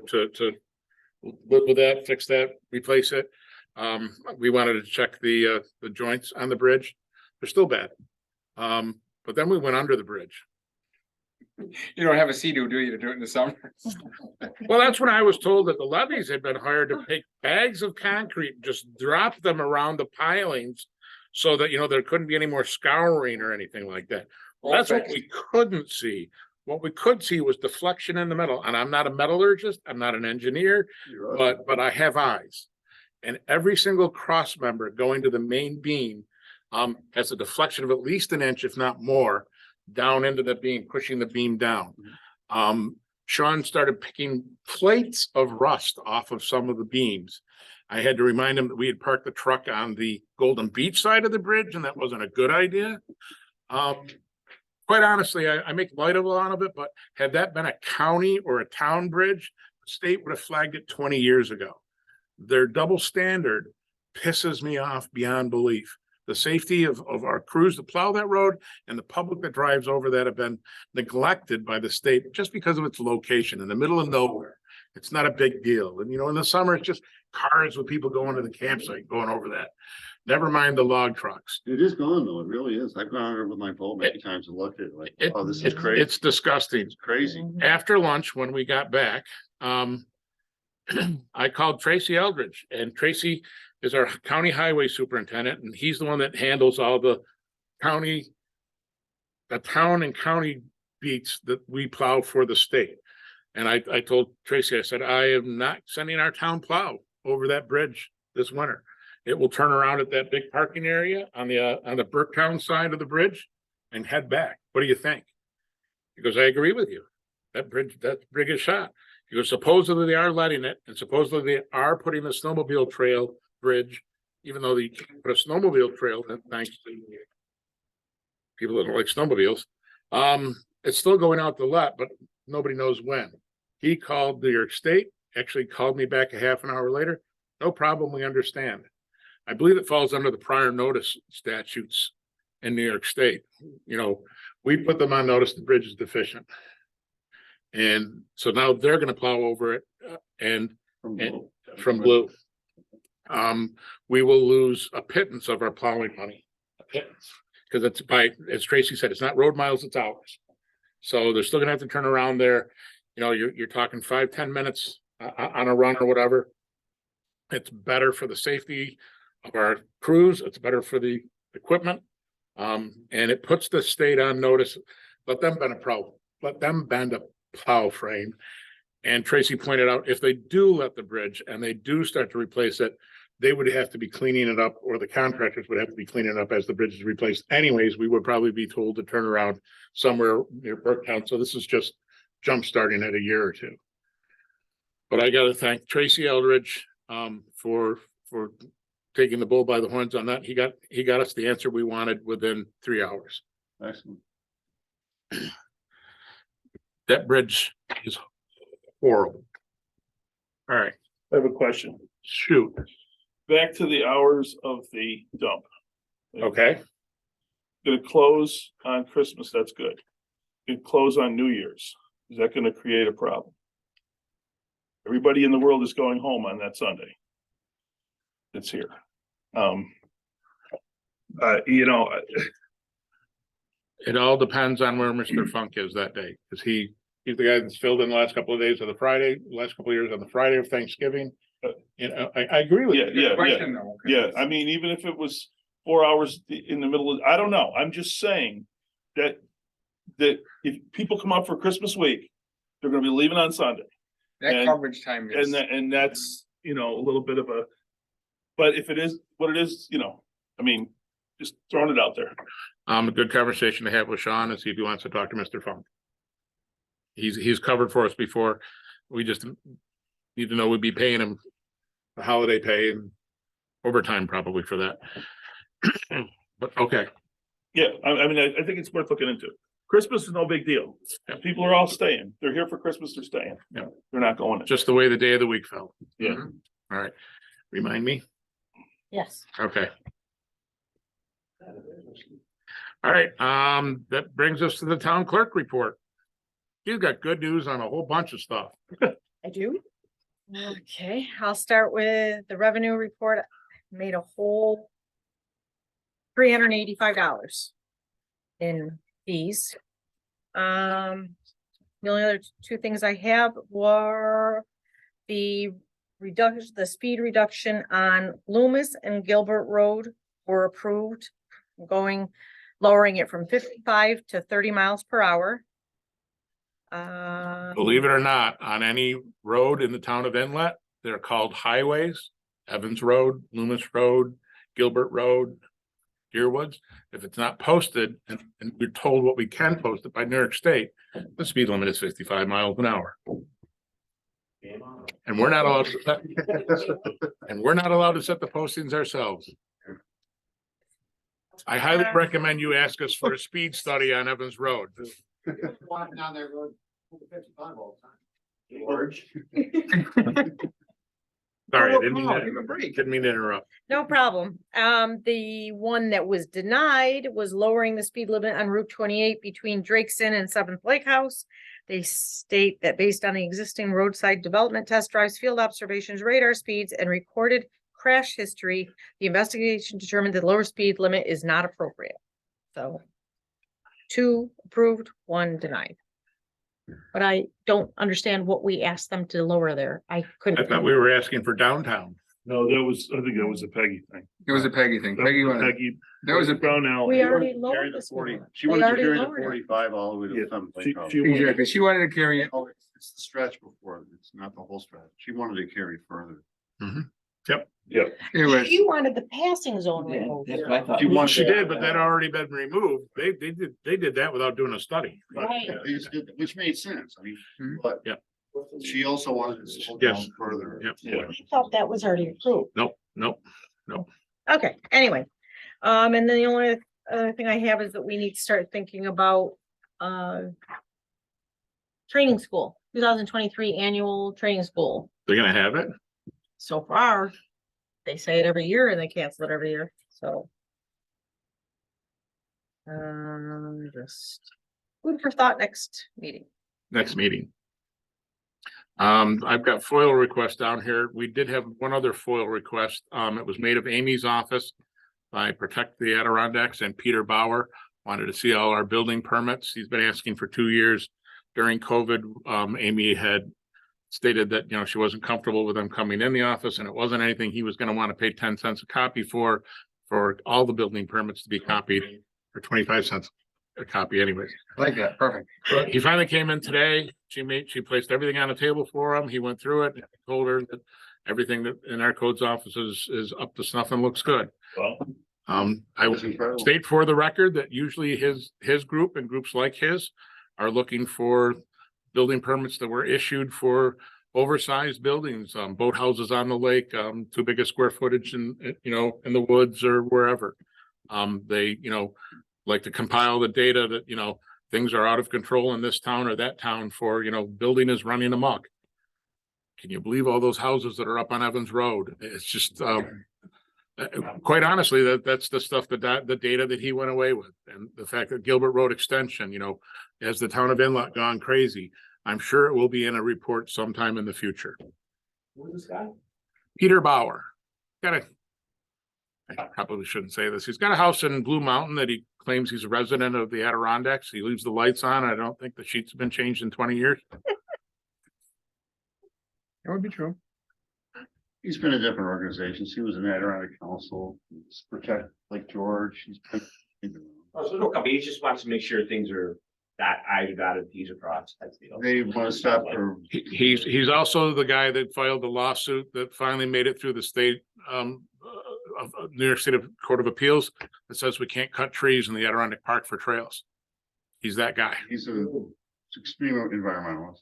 Speaker 1: live with that, fix that, replace it. We wanted to check the joints on the bridge. They're still bad. But then we went under the bridge.
Speaker 8: You don't have a Sea-Doo, do you, to do it in the summer?
Speaker 1: Well, that's when I was told that the levies had been hired to take bags of concrete, just drop them around the pilings so that, there couldn't be any more scouring or anything like that. Well, that's what we couldn't see. What we could see was deflection in the metal. And I'm not a metallurgist, I'm not an engineer, but I have eyes. And every single cross member going to the main beam has a deflection of at least an inch, if not more, down into the beam, pushing the beam down. Sean started picking plates of rust off of some of the beams. I had to remind him that we had parked the truck on the Golden Beach side of the bridge, and that wasn't a good idea. Quite honestly, I make light of a lot of it, but had that been a county or a town bridge, the state would have flagged it 20 years ago. Their double standard pisses me off beyond belief. The safety of our crews that plow that road and the public that drives over that have been neglected by the state just because of its location in the middle of nowhere. It's not a big deal. And, in the summer, it's just cars with people going to the campsite, going over that. Never mind the log trucks.
Speaker 7: It is gone though. It really is. I've gone over with my boat many times and looked at it like, oh, this is crazy.
Speaker 1: It's disgusting.
Speaker 7: It's crazy.
Speaker 1: After lunch, when we got back, I called Tracy Eldridge, and Tracy is our county highway superintendent, and he's the one that handles all the town and county beats that we plow for the state. And I told Tracy, I said, I am not sending our town plow over that bridge this winter. It will turn around at that big parking area on the Burketown side of the bridge and head back. What do you think? He goes, I agree with you. That bridge is shot. He goes, supposedly they are letting it, and supposedly they are putting the snowmobile trail bridge, even though they put a snowmobile trail, thanks to people that don't like snowmobiles. It's still going out to let, but nobody knows when. He called New York State, actually called me back a half an hour later. No problem, we understand. I believe it falls under the prior notice statutes in New York State. We put them on notice the bridge is deficient. And so now they're going to plow over it and from Blue. We will lose a pittance of our plowing money, because it's as Tracy said, it's not road miles, it's hours. So they're still gonna have to turn around there. You're talking 5-10 minutes on a run or whatever. It's better for the safety of our crews. It's better for the equipment. And it puts the state on notice. Let them bend a plow frame. And Tracy pointed out, if they do let the bridge and they do start to replace it, they would have to be cleaning it up, or the contractors would have to be cleaning it up as the bridge is replaced. Anyways, we would probably be told to turn around somewhere near Burketown. So this is just jump starting at a year or two. But I gotta thank Tracy Eldridge, for taking the bull by the horns on that. He got us the answer we wanted within 3 hours.
Speaker 7: Excellent.
Speaker 1: That bridge is horrible. All right,
Speaker 10: I have a question.
Speaker 1: shoot,
Speaker 10: Back to the hours of the dump.
Speaker 1: okay,
Speaker 10: Gonna close on Christmas, that's good. Gonna close on New Year's. Is that gonna create a problem? Everybody in the world is going home on that Sunday. It's here. You know,
Speaker 1: it all depends on where Mr. Funk is that day, because he's the guy that's filled in the last couple of days of the Friday, last couple of years on the Friday of Thanksgiving. You know, I agree with you.
Speaker 10: yeah.
Speaker 8: Question though. 'cause
Speaker 10: Yeah, I mean, even if it was 4 hours in the middle of, I don't know, I'm just saying that. That if people come up for Christmas week, they're gonna be leaving on Sunday.
Speaker 8: That
Speaker 10: and-
Speaker 8: coverage time is.
Speaker 10: And that's, you know, a little bit of a, but if it is what it is, you know, I mean, just throwing it out there.
Speaker 1: A good conversation to have with Sean and see if he wants to talk to Mr. Funk. He's covered for us before. We just need to know we'd be paying him the holiday pay and overtime probably for that. But okay,
Speaker 10: Yeah, I mean, I think it's worth looking into. Christmas is no big deal. And people are all staying. They're here for Christmas, they're staying.
Speaker 1: Yeah.
Speaker 10: They're not going. in.
Speaker 1: just the way the day of the week fell.
Speaker 10: Yeah.
Speaker 1: All right, remind me.
Speaker 9: Yes.
Speaker 1: Okay. All right, that brings us to the town clerk report. You've got good news on a whole bunch of stuff.
Speaker 9: I do. Okay, I'll start with the revenue report. Made a whole $385 in fees. The only other two things I have were the speed reduction on Loomis and Gilbert Road were approved, lowering it from 55 to 30 miles per hour.
Speaker 1: Believe it or not, on any road in the town of Inlet, they're called highways. Evans Road, Loomis Road, Gilbert Road, Deerwoods. If it's not posted and we're told what we can post it by New York State, the speed limit is 55 miles an hour. And we're not allowed to set the postings ourselves. I highly recommend you ask us for a speed study on Evans Road.
Speaker 4: Walking down that road, 55 all the time.
Speaker 5: George.
Speaker 1: Sorry, I
Speaker 8: Oh,
Speaker 1: didn't mean
Speaker 8: come on, give a
Speaker 1: to,
Speaker 8: break.
Speaker 1: didn't mean to interrupt.
Speaker 9: No problem. The one that was denied was lowering the speed limit on Route 28 between Drakeson and Seventh Lake House. They state that based on the existing roadside development test drives, field observations, radar speeds, and recorded crash history, the investigation determined the lower speed limit is not appropriate. So 2 approved, 1 denied. But I don't understand what we asked them to lower there. I
Speaker 1: I
Speaker 9: couldn't.
Speaker 1: thought we were asking for downtown.
Speaker 10: No, I think that was a Peggy thing.
Speaker 8: It was a Peggy thing. Peggy wanted,
Speaker 10: Peggy,
Speaker 8: that was a,
Speaker 10: Brown Alley.
Speaker 9: We already
Speaker 7: Carry
Speaker 9: lowered
Speaker 7: the
Speaker 9: this
Speaker 7: 40
Speaker 9: one.
Speaker 7: She
Speaker 9: They
Speaker 7: wanted to
Speaker 9: already
Speaker 7: carry the
Speaker 9: lowered it.
Speaker 7: 45 all the way to
Speaker 10: Yeah,
Speaker 7: the Seventh
Speaker 10: she-
Speaker 7: Lake House.
Speaker 10: she wanted-
Speaker 8: exactly. She wanted to carry it.
Speaker 7: Oh, it's the stretch before, it's not the whole stretch. She wanted to carry further.
Speaker 8: It was,
Speaker 9: You wanted the passing zone removed.
Speaker 5: That's what I thought.
Speaker 7: She wanted
Speaker 1: She
Speaker 7: to-
Speaker 1: did, but that already been removed. They did that without doing a study.
Speaker 9: Right.
Speaker 7: Which made sense, I mean,
Speaker 8: Mhm.
Speaker 7: but.
Speaker 1: Yep.
Speaker 7: She also wanted to slow down
Speaker 1: Yes.
Speaker 7: further.
Speaker 1: Yep.
Speaker 10: Yeah.
Speaker 9: I thought that was already approved.
Speaker 1: Nope.
Speaker 9: Okay, anyway, and then the only other thing I have is that we need to start thinking about, training school, 2023 annual training school.
Speaker 1: They're gonna have it.
Speaker 9: So far, they say it every year and they cancel it every year, so. Just food for thought next meeting.
Speaker 1: Next meeting. I've got FOIL request down here. We did have one other FOIL request. It was made of Amy's office by Protect the Adirondacks, and Peter Bauer wanted to see all our building permits. He's been asking for 2 years. During COVID, Amy had stated that, you know, she wasn't comfortable with them coming in the office, and it wasn't anything he was gonna want to pay 10 cents a copy for all the building permits to be copied, or 25 cents a copy anyways.
Speaker 8: I like that. Perfect.
Speaker 1: But he finally came in today. She placed everything on the table for him. He went through it, told her that everything that in our codes offices is up to snuff and looks good.
Speaker 10: Well,
Speaker 1: I
Speaker 7: That's incredible.
Speaker 1: state for the record that usually his group and groups like his are looking for building permits that were issued for oversized buildings, boathouses on the lake, too big a square footage in, in the woods or wherever. They, like to compile the data that, things are out of control in this town or that town for, building is running amok. Can you believe all those houses that are up on Evans Road? It's just, quite honestly, that's the stuff that the data that he went away with, and the fact that Gilbert Road Extension, has the town of Inlet gone crazy, I'm sure it will be in a report sometime in the future.
Speaker 5: Who's this guy?
Speaker 1: Peter Bauer, I probably shouldn't say this. He's got a house in Blue Mountain that he claims he's a resident of the Adirondacks. He leaves the lights on. I don't think the sheets have been changed in 20 years.
Speaker 8: That would be true.
Speaker 7: He's been in different organizations. He was in the Adirondack Council, he's Protect Lake George. He's been.
Speaker 5: Oh, so no company, he just wants to make sure things are I's are dotted, T's are crossed. That's the.
Speaker 7: They want to stop for.
Speaker 1: He's also the guy that filed the lawsuit that finally made it through the state, of New York State Court of Appeals that says we can't cut trees in the Adirondack Park for trails. He's that guy.
Speaker 7: He's a extreme environmentalist.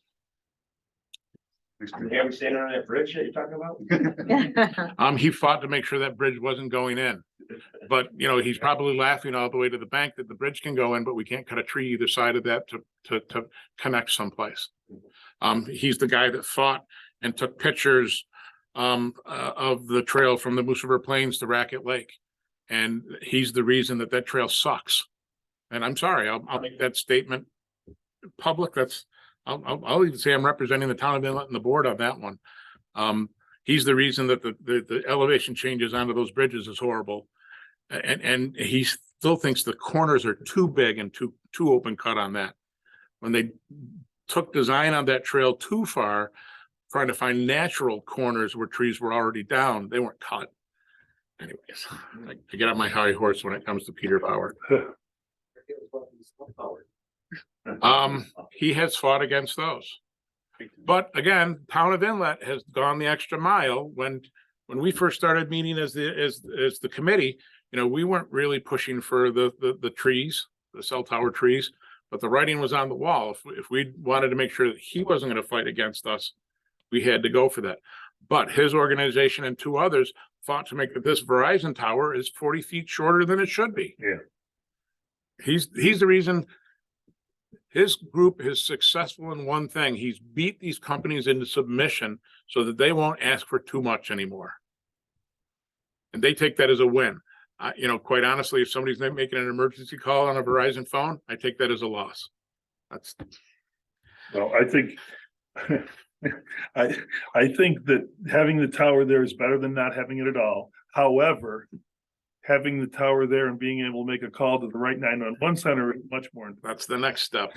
Speaker 5: You ever standing on that bridge that you're talking about?
Speaker 1: He fought to make sure that bridge wasn't going in. But, he's probably laughing all the way to the bank that the bridge can go in, but we can't cut a tree either side of that to connect someplace. He's the guy that fought and took pictures of the trail from the Moose River Plains to Racket Lake. And he's the reason that trail sucks. And I'm sorry, I'll make that statement public. I'll even say I'm representing the town of Inlet and the board on that one. He's the reason that the elevation changes onto those bridges is horrible. And he still thinks the corners are too big and too open cut on that. When they took design on that trail too far, trying to find natural corners where trees were already down, they weren't cut. Anyways, I get on my high horse when it comes to Peter Bauer. He has fought against those. But again, town of Inlet has gone the extra mile. When we first started meeting as the committee, we weren't really pushing for the trees, the cell tower trees, but the writing was on the wall. If we wanted to make sure that he wasn't going to fight against us, we had to go for that. But his organization and two others fought to make that this Verizon tower is 40 feet shorter than it should be.
Speaker 10: Yeah.
Speaker 1: He's the reason his group is successful in one thing. He's beat these companies into submission so that they won't ask for too much anymore. And they take that as a win. Quite honestly, if somebody's making an emergency call on a Verizon phone, I take that as a loss. That's.
Speaker 10: Well, I think, I think that having the tower there is better than not having it at all. However, having the tower there and being able to make a call to the right 911 center is much more.
Speaker 1: That's the next step.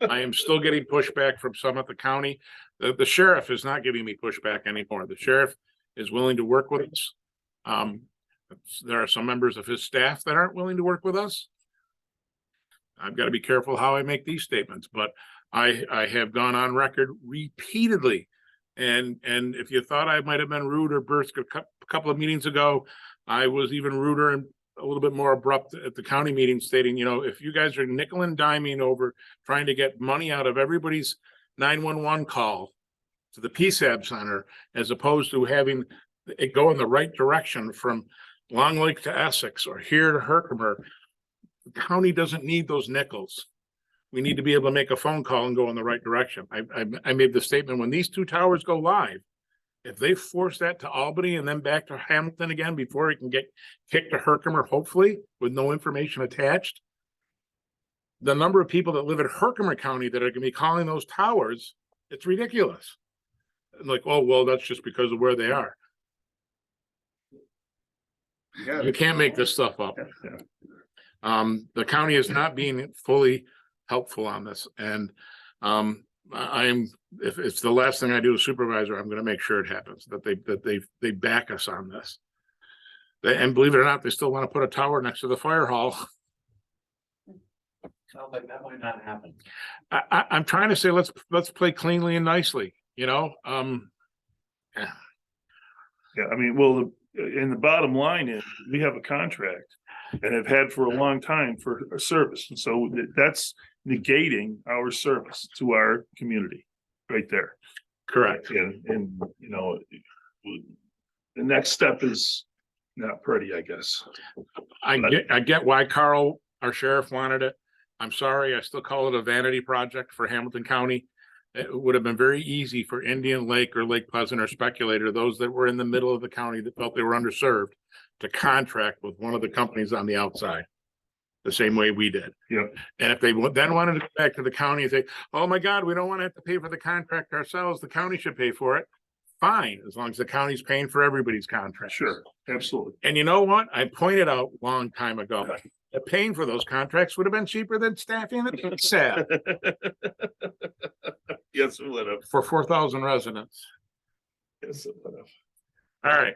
Speaker 1: I am still getting pushback from some at the county. The sheriff is not giving me pushback anymore. The sheriff is willing to work with us. There are some members of his staff that aren't willing to work with us. I've got to be careful how I make these statements, but I have gone on record repeatedly. And if you thought I might have been rude or brusque a couple of meetings ago, I was even ruder and a little bit more abrupt at the county meeting stating, if you guys are nickel and diming over trying to get money out of everybody's 911 call to the PSAB center, as opposed to having it go in the right direction from Long Lake to Essex or here to Herkimer, the county doesn't need those nickels. We need to be able to make a phone call and go in the right direction. I made the statement, when these two towers go live, if they force that to Albany and then back to Hamilton again before it can get kicked to Herkimer, hopefully with no information attached, the number of people that live in Herkimer County that are going to be calling those towers, it's ridiculous. Like, oh, well, that's just because of where they are. You can't make this stuff up. The county is not being fully helpful on this. And if it's the last thing I do as supervisor, I'm going to make sure it happens, that they back us on this. And believe it or not, they still want to put a tower next to the fire hall.
Speaker 2: Sounds like that might not happen.
Speaker 1: I'm trying to say, let's play cleanly and nicely,
Speaker 10: Yeah, I mean, well, and the bottom line is we have a contract and have had for a long time for a service. And so that's negating our service to our community right there.
Speaker 1: Correct.
Speaker 10: And, you know, the next step is not pretty, I guess.
Speaker 1: I get why Carl, our sheriff, wanted it. I'm sorry, I still call it a vanity project for Hamilton County. It would have been very easy for Indian Lake or Lake Pleasant or Speculator, those that were in the middle of the county that felt they were underserved, to contract with one of the companies on the outside, the same way we did.
Speaker 10: Yep.
Speaker 1: And if they then wanted to go back to the county and say, oh my God, we don't want to have to pay for the contract ourselves, the county should pay for it. Fine, as long as the county's paying for everybody's contract.
Speaker 10: Sure, absolutely.
Speaker 1: And you know what? I pointed out a long time ago, that paying for those contracts would have been cheaper than staffing the pizza staff
Speaker 10: Yes, it would have.
Speaker 1: for 4,000 residents.
Speaker 10: Yes, it would have.
Speaker 1: All right.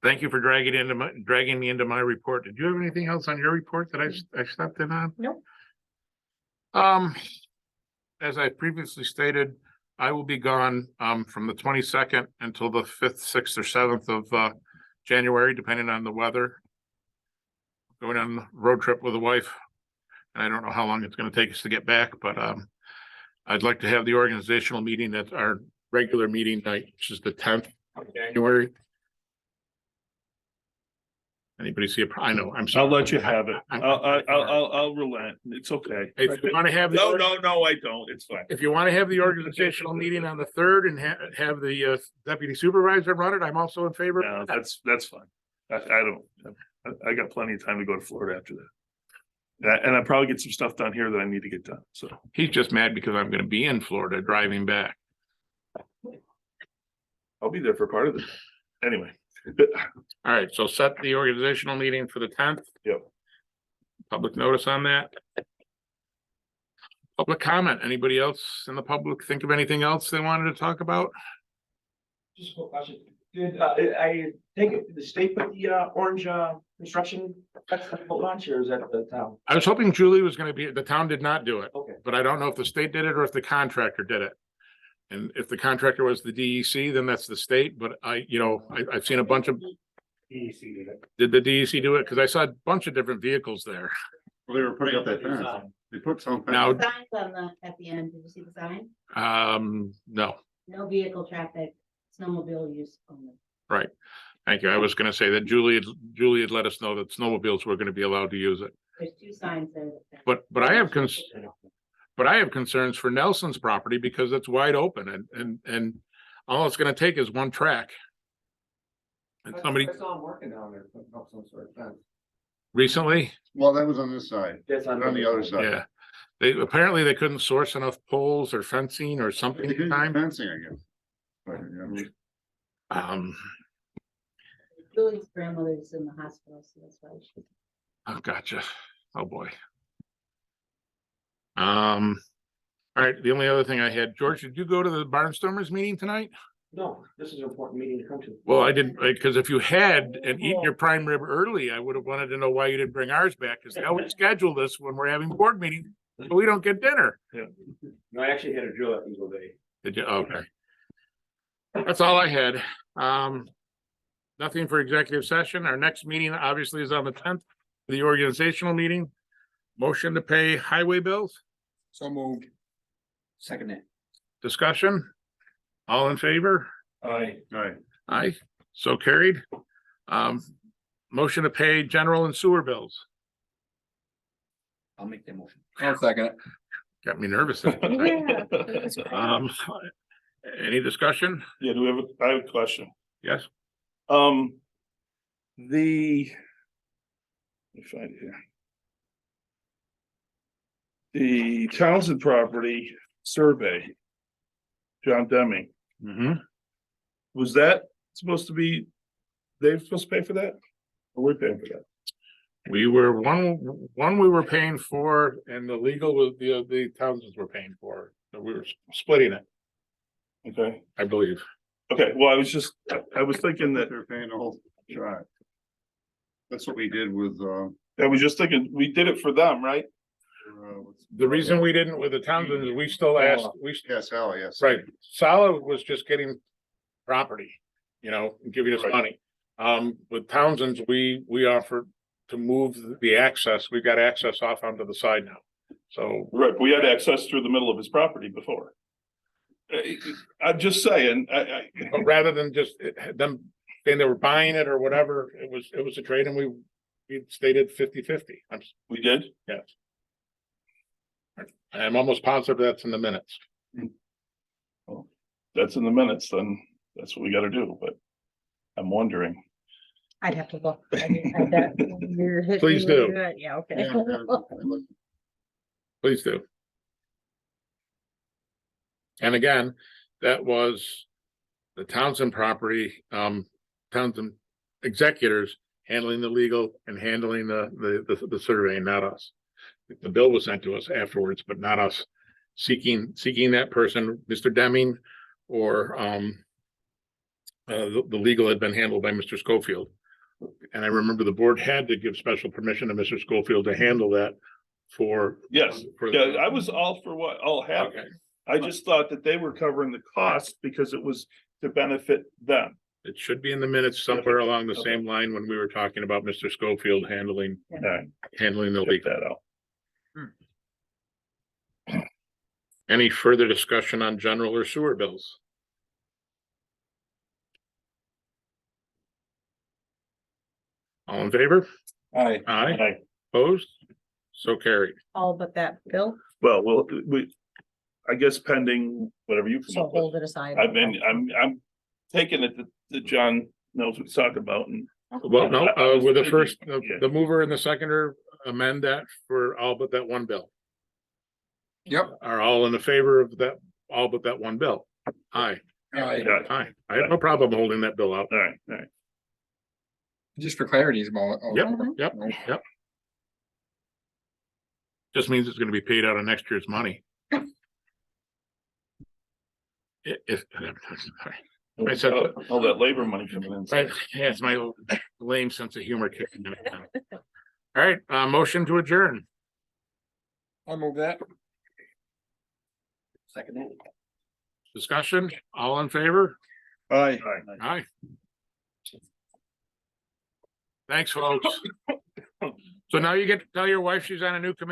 Speaker 1: Thank you for dragging me into my report. Did you have anything else on your report that I stepped in on?
Speaker 3: Nope.
Speaker 1: As I previously stated, I will be gone from the 22nd until the 5th, 6th, or 7th of January, depending on the weather. Going on a road trip with a wife. And I don't know how long it's going to take us to get back, but I'd like to have the organizational meeting at our regular meeting night, which is the 10th of January. Anybody see a I know, I'm
Speaker 10: I'll
Speaker 1: sorry.
Speaker 10: let you have it. I'll relent. It's okay.
Speaker 1: If you want to have the
Speaker 10: No, I don't. It's fine.
Speaker 1: if you want to have the organizational meeting on the 3rd and have the deputy supervisor run it, I'm also in favor
Speaker 10: No,
Speaker 1: of that.
Speaker 10: that's fine. I got plenty of time to go to Florida after that. And I probably get some stuff done here that I need to get done, so.
Speaker 1: He's just mad because I'm going to be in Florida driving back.
Speaker 10: I'll be there for part of it. Anyway.
Speaker 1: All right, so set the organizational meeting for the 10th.
Speaker 10: Yep.
Speaker 1: Public notice on that. Public comment. Anybody else in the public think of anything else they wanted to talk about?
Speaker 5: Just a question. Did I take it, the state put the orange construction launch, or is that the town?
Speaker 1: I was hoping Julie was going to be, the town did not do it,
Speaker 5: Okay.
Speaker 1: but I don't know if the state did it or if the contractor did it. And if the contractor was the DEC, then that's the state, but I've seen a bunch of, did the DEC do it? Because I saw a bunch of different vehicles there.
Speaker 7: Well, they were putting up that fence. They put some.
Speaker 1: Now-
Speaker 3: Signs on at the end, did you see the sign?
Speaker 1: No,
Speaker 3: No vehicle traffic, snowmobile use only.
Speaker 1: thank you. I was going to say that Julie had let us know that snowmobiles were going to be allowed to use it.
Speaker 3: There's 2 signs there.
Speaker 1: But I have concerns for Nelson's property because it's wide open and all it's gonna take is one track. And somebody
Speaker 4: I saw them working down there, putting up some sort of fence.
Speaker 1: recently,
Speaker 7: Well, that was on this side,
Speaker 5: That's
Speaker 7: on the other side.
Speaker 1: yeah, they couldn't source enough poles or fencing or something
Speaker 7: They
Speaker 1: in
Speaker 7: could do
Speaker 1: time.
Speaker 7: fencing, I guess. But, yeah.
Speaker 3: Julie's grandmother's in the hospital, so that's why she.
Speaker 1: Oh, gotcha. Oh, boy. All right, the only other thing I had, George, did you go to the Barnstormers meeting tonight?
Speaker 5: No, this is an important meeting to come to.
Speaker 1: Well, I didn't, because if you had and eaten your prime rib early, I would have wanted to know why you didn't bring ours back, because they always schedule this when we're having board meetings, but we don't get dinner.
Speaker 5: No, I actually had a drill at Eagle Day.
Speaker 1: Did you? Okay. That's all I had. Nothing for executive session. Our next meeting obviously is on the 10th, the organizational meeting. Motion to pay highway bills,
Speaker 8: So moved.
Speaker 5: Second it.
Speaker 1: discussion. All in favor?
Speaker 10: Aye.
Speaker 7: All right.
Speaker 1: Aye, so carried. Motion to pay general and sewer bills.
Speaker 5: I'll make that motion.
Speaker 8: I'll second it.
Speaker 1: Got me nervous. Um, any discussion?
Speaker 10: Yeah, I have a question.
Speaker 1: Yes,
Speaker 10: Let me find it here. The Townsend property survey. John Deming, was that supposed to be, they supposed to pay for that? Or we're paying for that?
Speaker 1: we were one we were paying for and the legal was the Townsends were paying for. So we were splitting it,
Speaker 10: Okay,
Speaker 1: I believe.
Speaker 10: okay, well, I was thinking that,
Speaker 7: They're paying the whole shot. That's what we did with,
Speaker 10: I was just thinking, we did it for them, right?
Speaker 1: The reason we didn't with the Townsends is we still asked,
Speaker 7: Yes, Sally, yes.
Speaker 1: right, Sala was just getting property, and giving us money. With Townsend's, we offered to move the access, we've got access off onto the side now. So,
Speaker 10: Right, we had access through the middle of his property before. I'm just saying,
Speaker 1: But rather than just them saying they were buying it or whatever, it was a trade and we stated 50-50.
Speaker 10: we did.
Speaker 1: Yes. I'm almost positive that's in the minutes.
Speaker 10: That's in the minutes, then that's what we gotta do, but I'm wondering.
Speaker 9: I'd have to look. You're hitting
Speaker 1: Please
Speaker 9: me
Speaker 1: do.
Speaker 9: good. Yeah, okay.
Speaker 7: Yeah, yeah.
Speaker 1: Please do. And again, that was the Townsend property, Townsend executors handling the legal and handling the surveying, not us. The bill was sent to us afterwards, but not us seeking that person, Mr. Deming, or the legal had been handled by Mr. Schofield. And I remember the board had to give special permission to Mr. Schofield to handle that for.
Speaker 10: Yes, yeah, I was all for what all happened.
Speaker 1: Okay.
Speaker 10: I just thought that they were covering the cost because it was to benefit them.
Speaker 1: It should be in the minutes somewhere along the
Speaker 10: Okay.
Speaker 1: same line when we were talking about Mr. Schofield handling the
Speaker 10: Check
Speaker 1: legal.
Speaker 10: that out.
Speaker 1: Any further discussion on general or sewer bills? All in favor?
Speaker 8: Aye.
Speaker 1: Aye.
Speaker 10: Aye.
Speaker 1: Opposed? So carried.
Speaker 9: All but that bill,
Speaker 10: Well, I guess pending whatever you come
Speaker 9: so
Speaker 10: up with.
Speaker 9: hold it aside.
Speaker 10: I'm taking it that John knows what he's talking about and.
Speaker 1: Well, no, with the first,
Speaker 10: Yeah.
Speaker 1: the mover and the seconder amend that for all but that one bill.
Speaker 8: Yep.
Speaker 1: Are all in the favor of that, all but that one bill? Aye.
Speaker 8: Aye.
Speaker 10: Yeah,
Speaker 1: Aye. I have no problem holding that bill out.
Speaker 10: all right, all right.
Speaker 8: Just for clarity's moment.
Speaker 1: Yep. Yep. Just means it's gonna be paid out of next year's money. If, I said-
Speaker 10: All that labor money coming in.
Speaker 1: right, yeah, it's my lame sense of humor kicking in. All right, motion to adjourn.
Speaker 8: I'll move that.
Speaker 5: Second.
Speaker 1: Discussion, all in favor?
Speaker 8: Aye.
Speaker 1: Aye. Thanks, folks. So now you get to tell your wife she's on a new committee.